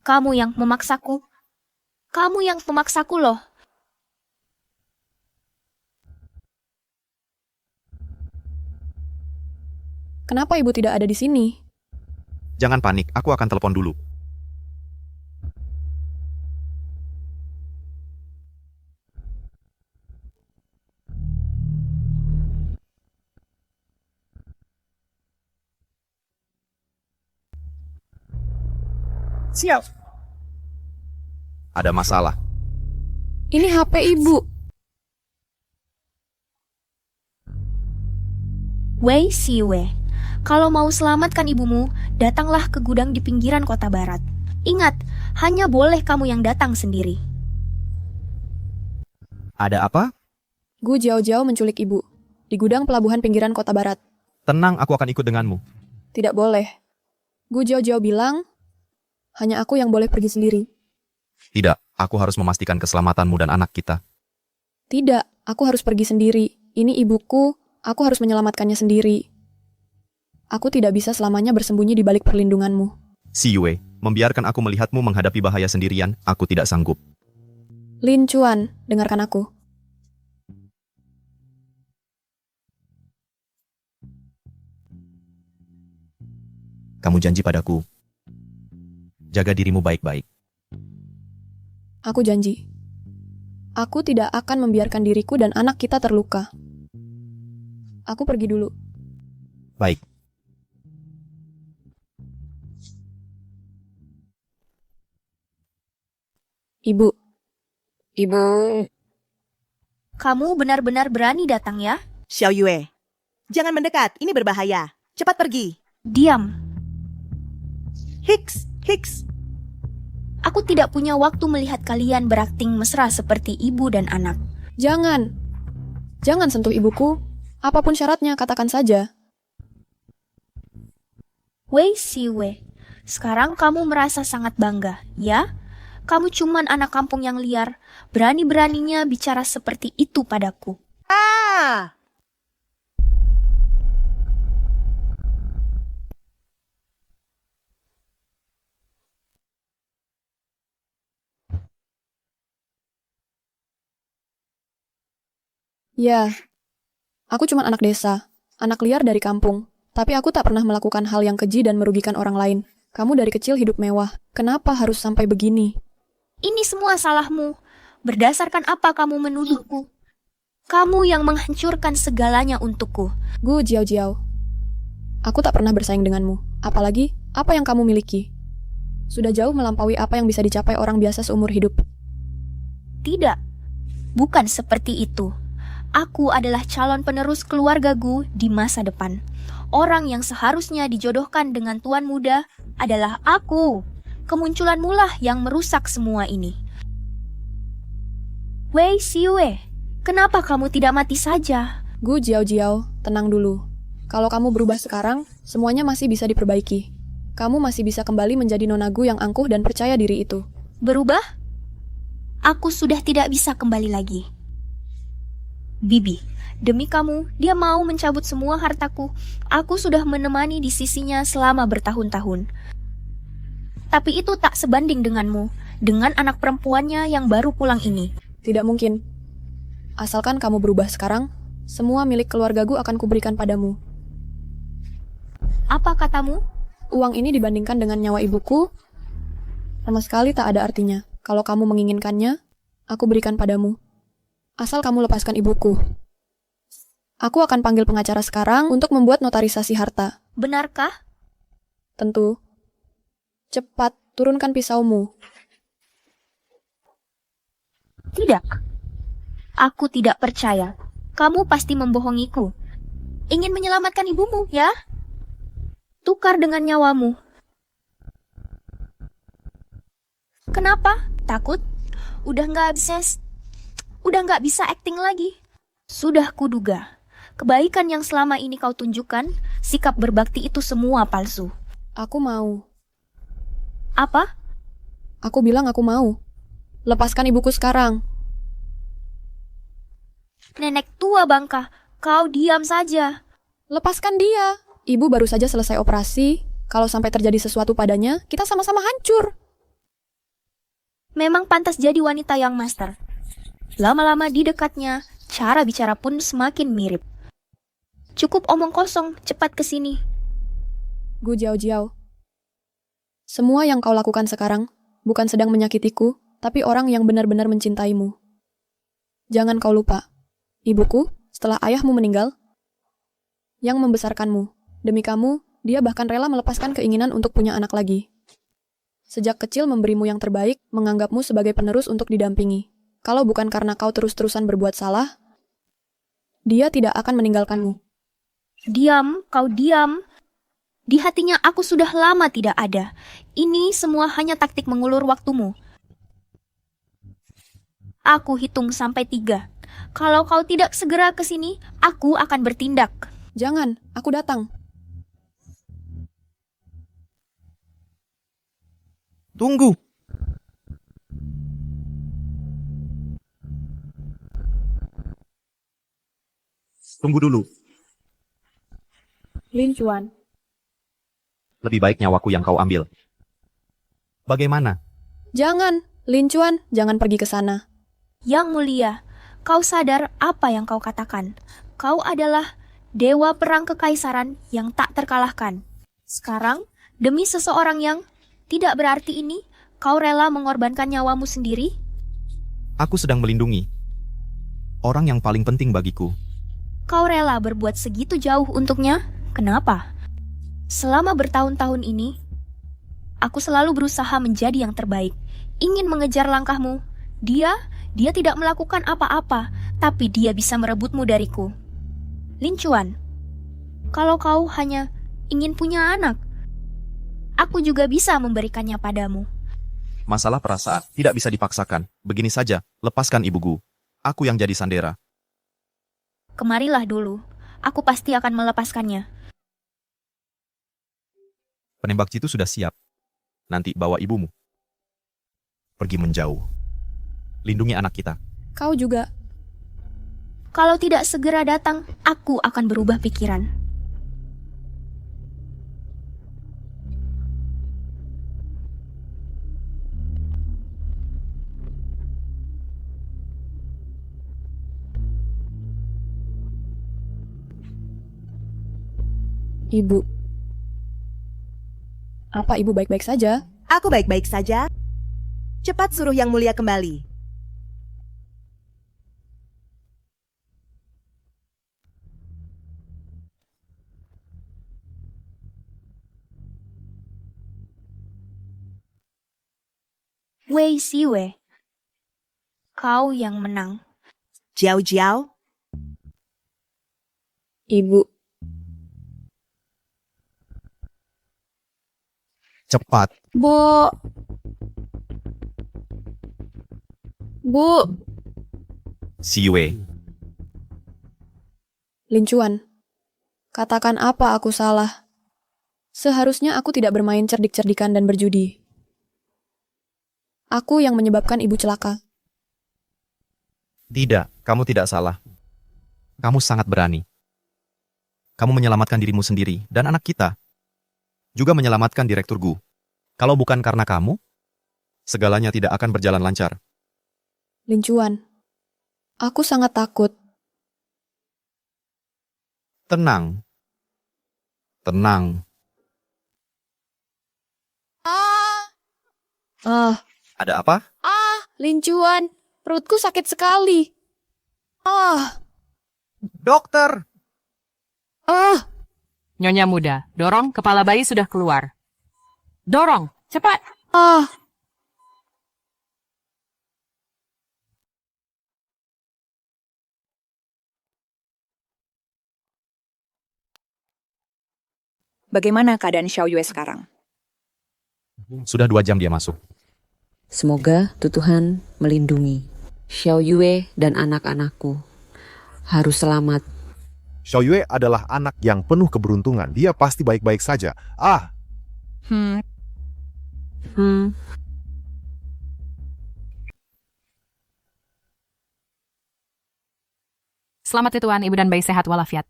Kamu yang memaksaku. Kamu yang memaksaku loh. Kenapa ibu tidak ada di sini? Jangan panik, aku akan telepon dulu. Siap. Ada masalah. Ini HP ibu. Wei Siwei, kalau mau selamatkan ibumu, datanglah ke gudang di pinggiran kota barat. Ingat, hanya boleh kamu yang datang sendiri. Ada apa? Gu Jiao menculik ibu di gudang pelabuhan pinggiran kota barat. Tenang, aku akan ikut denganmu. Tidak boleh. Gu Jiao bilang, hanya aku yang boleh pergi sendiri. Tidak, aku harus memastikan keselamatanmu dan anak kita. Tidak, aku harus pergi sendiri. Ini ibuku, aku harus menyelamatkannya sendiri. Aku tidak bisa selamanya bersembunyi di balik perlindunganmu. Si Yue, membiarkan aku melihatmu menghadapi bahaya sendirian, aku tidak sanggup. Lin Chuan, dengarkan aku. Kamu janji padaku. Jaga dirimu baik-baik. Aku janji. Aku tidak akan membiarkan diriku dan anak kita terluka. Aku pergi dulu. Baik. Ibu. Ibu. Kamu benar-benar berani datang ya? Xiao Yue, jangan mendekat, ini berbahaya. Cepat pergi. Diam. Hicks. Aku tidak punya waktu melihat kalian berakting mesra seperti ibu dan anak. Jangan. Jangan sentuh ibuku. Apapun syaratnya, katakan saja. Wei Siwei, sekarang kamu merasa sangat bangga, ya? Kamu cuman anak kampung yang liar, berani-beraninya bicara seperti itu padaku. Ah! Ya, aku cuma anak desa, anak liar dari kampung. Tapi aku tak pernah melakukan hal yang keji dan merugikan orang lain. Kamu dari kecil hidup mewah. Kenapa harus sampai begini? Ini semua salahmu. Berdasarkan apa kamu menuduhku? Kamu yang menghancurkan segalanya untukku. Gu Jiao. Aku tak pernah bersaing denganmu. Apalagi, apa yang kamu miliki? Sudah jauh melampaui apa yang bisa dicapai orang biasa seumur hidup. Tidak. Bukan seperti itu. Aku adalah calon penerus keluarga Gu di masa depan. Orang yang seharusnya dijodohkan dengan tuan muda adalah aku. Kemunculanmu lah yang merusak semua ini. Wei Siwei, kenapa kamu tidak mati saja? Gu Jiao, tenang dulu. Kalau kamu berubah sekarang, semuanya masih bisa diperbaiki. Kamu masih bisa kembali menjadi Nona Gu yang angkuh dan percaya diri itu. Berubah? Aku sudah tidak bisa kembali lagi. Bibi, demi kamu, dia mau mencabut semua hartaku. Aku sudah menemani di sisinya selama bertahun-tahun. Tapi itu tak sebanding denganmu, dengan anak perempuannya yang baru pulang ini. Tidak mungkin. Asalkan kamu berubah sekarang, semua milik keluargaku akan kuberikan padamu. Apa katamu? Uang ini dibandingkan dengan nyawa ibuku, sama sekali tak ada artinya. Kalau kamu menginginkannya, aku berikan padamu. Asal kamu lepaskan ibuku. Aku akan panggil pengacara sekarang untuk membuat notarisasi harta. Benarkah? Tentu. Cepat, turunkan pisaumu. Tidak. Aku tidak percaya. Kamu pasti membohongiku. Ingin menyelamatkan ibumu, ya? Tukar dengan nyawamu. Kenapa? Takut? Udah nggak bisa acting lagi. Sudah kuduga. Kebaikan yang selama ini kau tunjukkan, sikap berbakti itu semua palsu. Aku mau. Apa? Aku bilang aku mau. Lepaskan ibuku sekarang. Nenek tua bangka, kau diam saja. Lepaskan dia. Ibu baru saja selesai operasi. Kalau sampai terjadi sesuatu padanya, kita sama-sama hancur. Memang pantas jadi wanita yang master. Lama-lama di dekatnya, cara bicara pun semakin mirip. Cukup omong kosong, cepat ke sini. Gu Jiao. Semua yang kau lakukan sekarang bukan sedang menyakitiku, tapi orang yang benar-benar mencintaimu. Jangan kau lupa, ibuku setelah ayahmu meninggal, yang membesarkanmu. Demi kamu, dia bahkan rela melepaskan keinginan untuk punya anak lagi. Sejak kecil memberimu yang terbaik, menganggapmu sebagai penerus untuk didampingi. Kalau bukan karena kau terus-terusan berbuat salah, dia tidak akan meninggalkanmu. Diam, kau diam. Di hatinya aku sudah lama tidak ada. Ini semua hanya taktik mengulur waktumu. Aku hitung sampai 3. Kalau kau tidak segera ke sini, aku akan bertindak. Jangan, aku datang. Tunggu. Tunggu dulu. Lin Chuan. Lebih baik nyawaku yang kau ambil. Bagaimana? Jangan, Lin Chuan, jangan pergi ke sana. Yang mulia, kau sadar apa yang kau katakan. Kau adalah dewa perang kekaisaran yang tak terkalahkan. Sekarang, demi seseorang yang tidak berarti ini, kau rela mengorbankan nyawamu sendiri? Aku sedang melindungi orang yang paling penting bagiku. Kau rela berbuat segitu jauh untuknya? Kenapa? Selama bertahun-tahun ini, aku selalu berusaha menjadi yang terbaik, ingin mengejar langkahmu. Dia tidak melakukan apa-apa, tapi dia bisa merebutmu dariku. Lin Chuan, kalau kau hanya ingin punya anak, aku juga bisa memberikannya padamu. Masalah perasaan tidak bisa dipaksakan. Begini saja, lepaskan ibuku. Aku yang jadi sandera. Kemarilah dulu, aku pasti akan melepaskannya. Penembak jitu sudah siap. Nanti bawa ibumu. Pergi menjauh. Lindungi anak kita. Kau juga. Kalau tidak segera datang, aku akan berubah pikiran. Ibu. Apa ibu baik-baik saja? Aku baik-baik saja. Cepat suruh yang mulia kembali. Wei Siwei, kau yang menang. Jiao. Ibu. Cepat. Bu. Siwe. Lin Chuan, katakan apa aku salah? Seharusnya aku tidak bermain cerdik-cerdikan dan berjudi. Aku yang menyebabkan ibu celaka. Tidak, kamu tidak salah. Kamu sangat berani. Kamu menyelamatkan dirimu sendiri dan anak kita. Juga menyelamatkan Direktur Gu. Kalau bukan karena kamu, segalanya tidak akan berjalan lancar. Lin Chuan, aku sangat takut. Tenang. Tenang. Ada apa? Lincuan. Perutku sakit sekali. Dokter! Nyonya muda, dorong, kepala bayi sudah keluar. Dorong, cepat. Bagaimana keadaan Xiao Yue sekarang? Sudah 2 jam dia masuk. Semoga Tuhan melindungi Xiao Yue dan anak-anakku. Harus selamat. Xiao Yue adalah anak yang penuh keberuntungan. Dia pasti baik-baik saja. Selamat ya Tuan, ibu dan bayi sehat walafiat.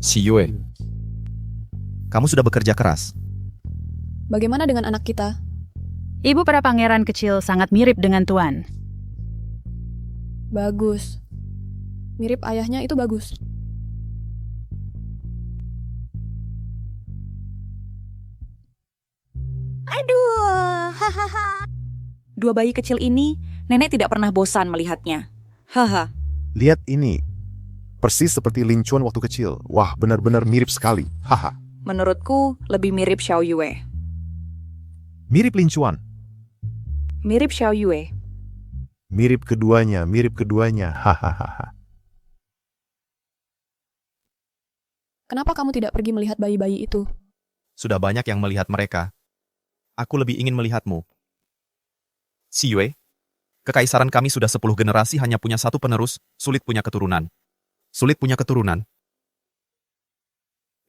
Xi Yue, kamu sudah bekerja keras. Bagaimana dengan anak kita? Ibu para pangeran kecil sangat mirip dengan Tuan. Bagus. Mirip ayahnya itu bagus. Aduh, Dua bayi kecil ini, nenek tidak pernah bosan melihatnya. Haha. Lihat ini. Persis seperti Lin Chuan waktu kecil. Wah, benar-benar mirip sekali. Haha. Menurutku, lebih mirip Xiao Yue. Mirip Lin Chuan. Mirip Xiao Yue. Mirip keduanya. Hahaha. Kenapa kamu tidak pergi melihat bayi-bayi itu? Sudah banyak yang melihat mereka. Aku lebih ingin melihatmu. Xi Yue, kekaisaran kami sudah 10 generasi hanya punya satu penerus, sulit punya keturunan.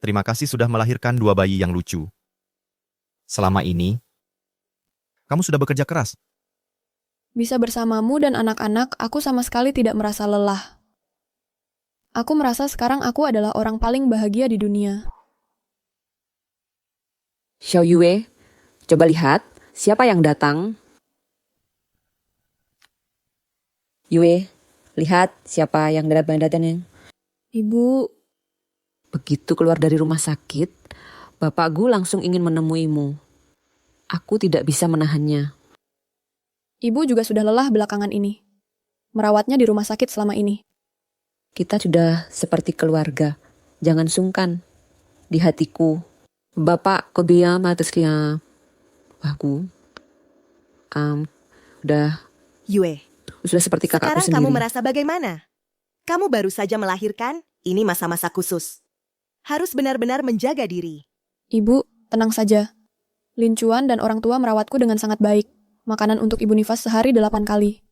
Terima kasih sudah melahirkan 2 bayi yang lucu. Selama ini, kamu sudah bekerja keras. Bisa bersamamu dan anak-anak, aku sama sekali tidak merasa lelah. Aku merasa sekarang aku adalah orang paling bahagia di dunia. Xiao Yue, coba lihat siapa yang datang. Yue, lihat siapa yang datang. Ibu. Begitu keluar dari rumah sakit, Bapak Gu langsung ingin menemuimu. Aku tidak bisa menahannya. Ibu juga sudah lelah belakangan ini. Merawatnya di rumah sakit selama ini. Kita sudah seperti keluarga. Jangan sungkan. Di hatiku. Bapak Kodia Matuskia. Wahku. Udah. Yue. Sudah seperti kakakku Sekarang sendiri. kamu merasa bagaimana? Kamu baru saja melahirkan, ini masa-masa khusus. Harus benar-benar menjaga diri. Ibu, tenang saja. Lin Chuan dan orang tua merawatku dengan sangat baik. Makanan untuk Ibu Nifas sehari 8 kali.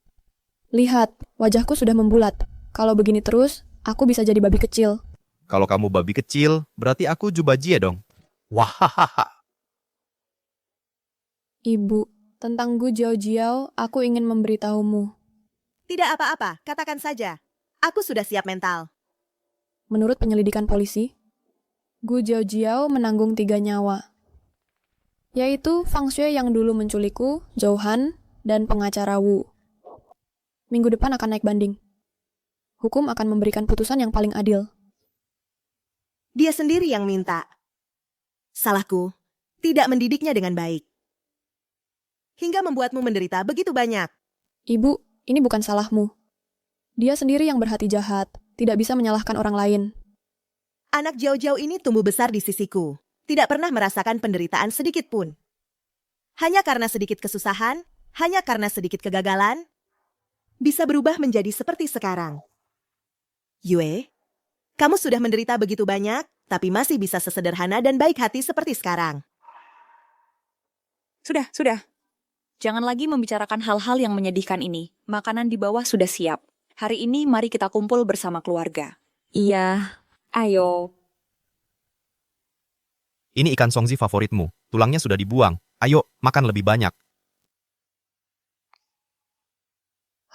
Lihat, wajahku sudah membulat. Kalau begini terus, aku bisa jadi babi kecil. Kalau kamu babi kecil, berarti aku jubajie dong. Wahahaha. Ibu, tentang Gu Jiao, aku ingin memberitahumu. Tidak apa-apa, katakan saja. Aku sudah siap mental. Menurut penyelidikan polisi, Gu Jiao menanggung 3 nyawa. Yaitu Fang Xue yang dulu menculikku, Zhou Han, dan pengacara Wu. Minggu depan akan naik banding. Hukum akan memberikan putusan yang paling adil. Dia sendiri yang minta. Salahku, tidak mendidiknya dengan baik. Hingga membuatmu menderita begitu banyak. Ibu, ini bukan salahmu. Dia sendiri yang berhati jahat, tidak bisa menyalahkan orang lain. Anak Jiao ini tumbuh besar di sisiku. Tidak pernah merasakan penderitaan sedikit pun. Hanya karena sedikit kesusahan, hanya karena sedikit kegagalan, bisa berubah menjadi seperti sekarang. Yue, kamu sudah menderita begitu banyak, tapi masih bisa sesederhana dan baik hati seperti sekarang. Sudah. Jangan lagi membicarakan hal-hal yang menyedihkan ini. Makanan di bawah sudah siap. Hari ini mari kita kumpul bersama keluarga. Iya, ayo. Ini ikan songzi favoritmu. Tulangnya sudah dibuang. Ayo, makan lebih banyak.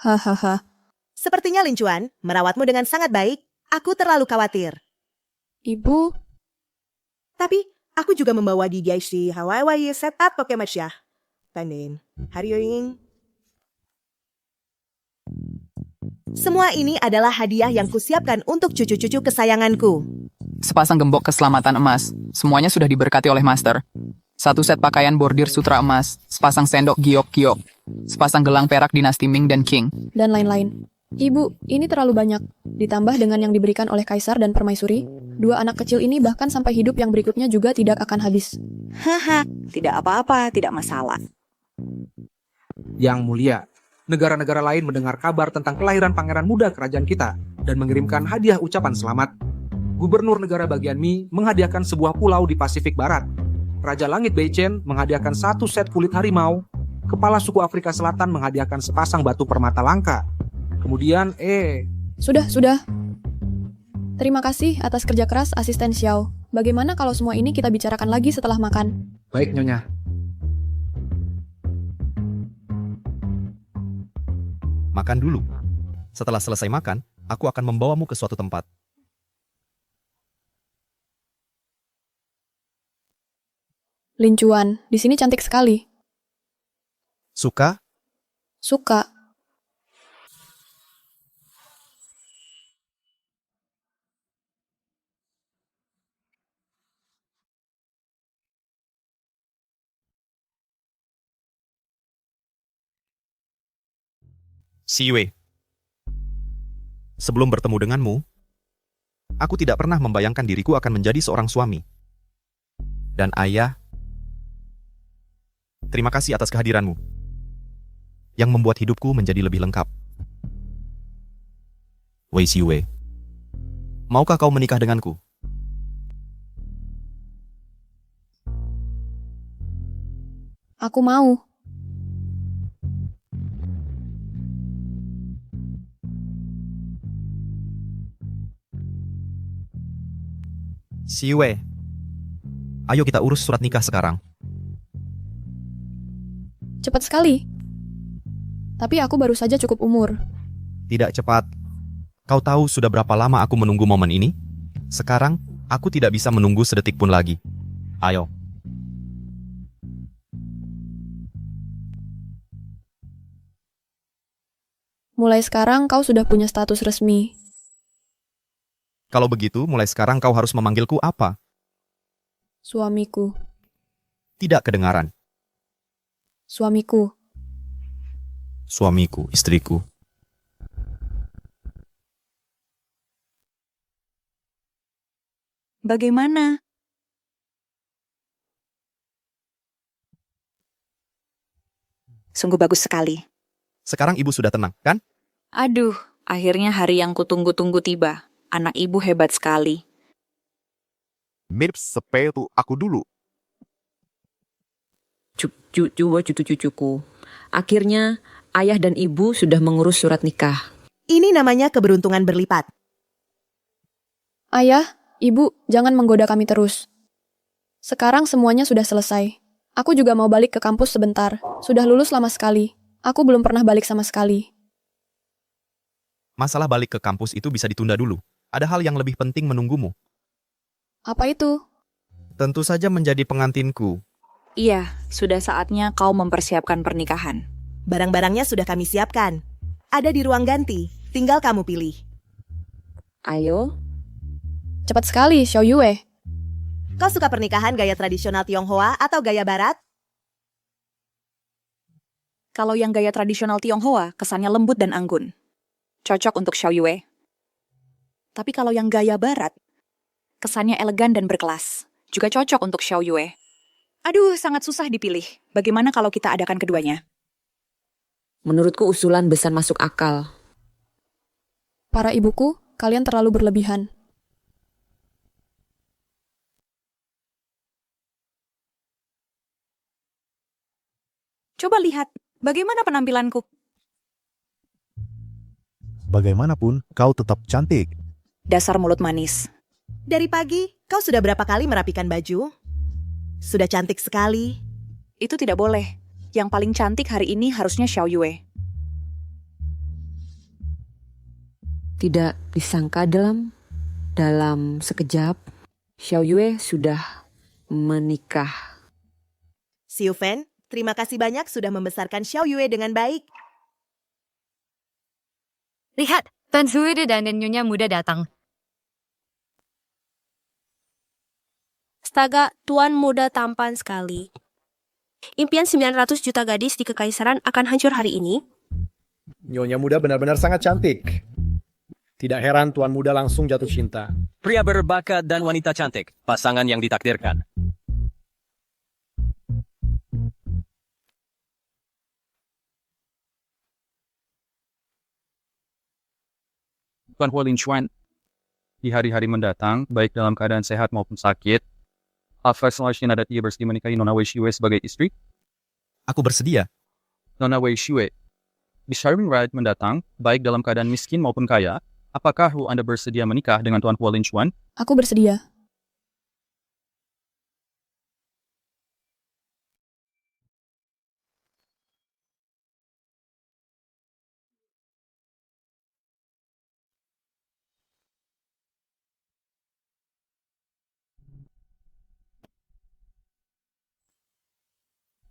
Hahaha. Sepertinya Lin Chuan merawatmu dengan sangat baik. Aku terlalu khawatir. Ibu. Tapi, aku juga membawa di Gaishi Hawaii setup Pokemon. Tandin. Haryoing. Semua ini adalah hadiah yang kusiapkan untuk cucu-cucu kesayanganku. sepasang gembok keselamatan emas. Semuanya sudah diberkati oleh Master. 1 set pakaian bordir sutra emas, sepasang sendok giok-giok, sepasang gelang perak dinasti Ming dan Qing. Dan lain-lain. Ibu, ini terlalu banyak. Ditambah dengan yang diberikan oleh Kaisar dan Permaisuri, 2 anak kecil ini bahkan sampai hidup yang berikutnya juga tidak akan habis. Haha, tidak apa-apa, tidak masalah. Yang mulia, negara-negara lain mendengar kabar tentang kelahiran pangeran muda kerajaan kita dan mengirimkan hadiah ucapan selamat. Gubernur negara bagian Mi menghadiahkan sebuah pulau di Pasifik Barat. Raja Langit Beichen menghadiahkan 1 set kulit harimau. Kepala suku Afrika Selatan menghadiahkan sepasang batu permata langka. Kemudian, Sudah. Terima kasih atas kerja keras asisten Xiao. Bagaimana kalau semua ini kita bicarakan lagi setelah makan? Baik, Nyonya. Makan dulu. Setelah selesai makan, aku akan membawamu ke suatu tempat. Lin Chuan, di sini cantik sekali. Suka? Suka. Si Yue. Sebelum bertemu denganmu, aku tidak pernah membayangkan diriku akan menjadi seorang suami. Dan ayah, terima kasih atas kehadiranmu, yang membuat hidupku menjadi lebih lengkap. Wei Si Yue, maukah kau menikah denganku? Aku mau. Si Yue, ayo kita urus surat nikah sekarang. Cepat sekali. Tapi aku baru saja cukup umur. Tidak cepat. Kau tahu sudah berapa lama aku menunggu momen ini? Sekarang, aku tidak bisa menunggu sedetik pun lagi. Ayo. Mulai sekarang kau sudah punya status resmi. Kalau begitu, mulai sekarang kau harus memanggilku apa? Suamiku. Tidak kedengaran. Suamiku. Suamiku, istriku. Bagaimana? Sungguh bagus sekali. Sekarang ibu sudah tenang, kan? Aduh, akhirnya hari yang kutunggu-tunggu tiba. Anak ibu hebat sekali. Mirip sepatu aku dulu. Cucu-cucuku. Akhirnya, ayah dan ibu sudah mengurus surat nikah. Ini namanya keberuntungan berlipat. Ayah, ibu, jangan menggoda kami terus. Sekarang semuanya sudah selesai. Aku juga mau balik ke kampus sebentar. Sudah lulus lama sekali. Aku belum pernah balik sama sekali. Masalah balik ke kampus itu bisa ditunda dulu. Ada hal yang lebih penting menunggumu. Apa itu? Tentu saja menjadi pengantinku. Iya, sudah saatnya kau mempersiapkan pernikahan. Barang-barangnya sudah kami siapkan. Ada di ruang ganti. Tinggal kamu pilih. Ayo. Cepat sekali, Xiao Yue. Kau suka pernikahan gaya tradisional Tionghoa atau gaya barat? Kalau yang gaya tradisional Tionghoa, kesannya lembut dan anggun. Cocok untuk Xiao Yue. Tapi kalau yang gaya barat, kesannya elegan dan berkelas. Juga cocok untuk Xiao Yue. Aduh, sangat susah dipilih. Bagaimana kalau kita adakan keduanya? Menurutku usulan besan masuk akal. Para ibuku, kalian terlalu berlebihan. Coba lihat, bagaimana penampilanku? Bagaimanapun, kau tetap cantik. Dasar mulut manis. Dari pagi, kau sudah berapa kali merapikan baju? Sudah cantik sekali. Itu tidak boleh. Yang paling cantik hari ini harusnya Xiao Yue. Tidak disangka dalam sekejap, Xiao Yue sudah menikah. Xiu Fen, terima kasih banyak sudah membesarkan Xiao Yue dengan baik. Lihat, Tan Zuide dan Nyonya muda datang. Astaga, tuan muda tampan sekali. Impian 900 juta gadis di kekaisaran akan hancur hari ini. Nyonya muda benar-benar sangat cantik. Tidak heran tuan muda langsung jatuh cinta. Pria berbakat dan wanita cantik, pasangan yang ditakdirkan. Tuan Huo Linchuan, di hari-hari mendatang, baik dalam keadaan sehat maupun sakit, apa selanjutnya adat ia bersedia menikahi Nona Wei Shue sebagai istri? Aku bersedia. Nona Wei Shue, di Sharing Ride mendatang, baik dalam keadaan miskin maupun kaya, apakah Anda bersedia menikah dengan Tuan Huo Linchuan? Aku bersedia.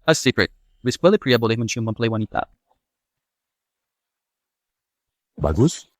A secret, bisbali pria boleh mencium mempelai wanita. Bagus.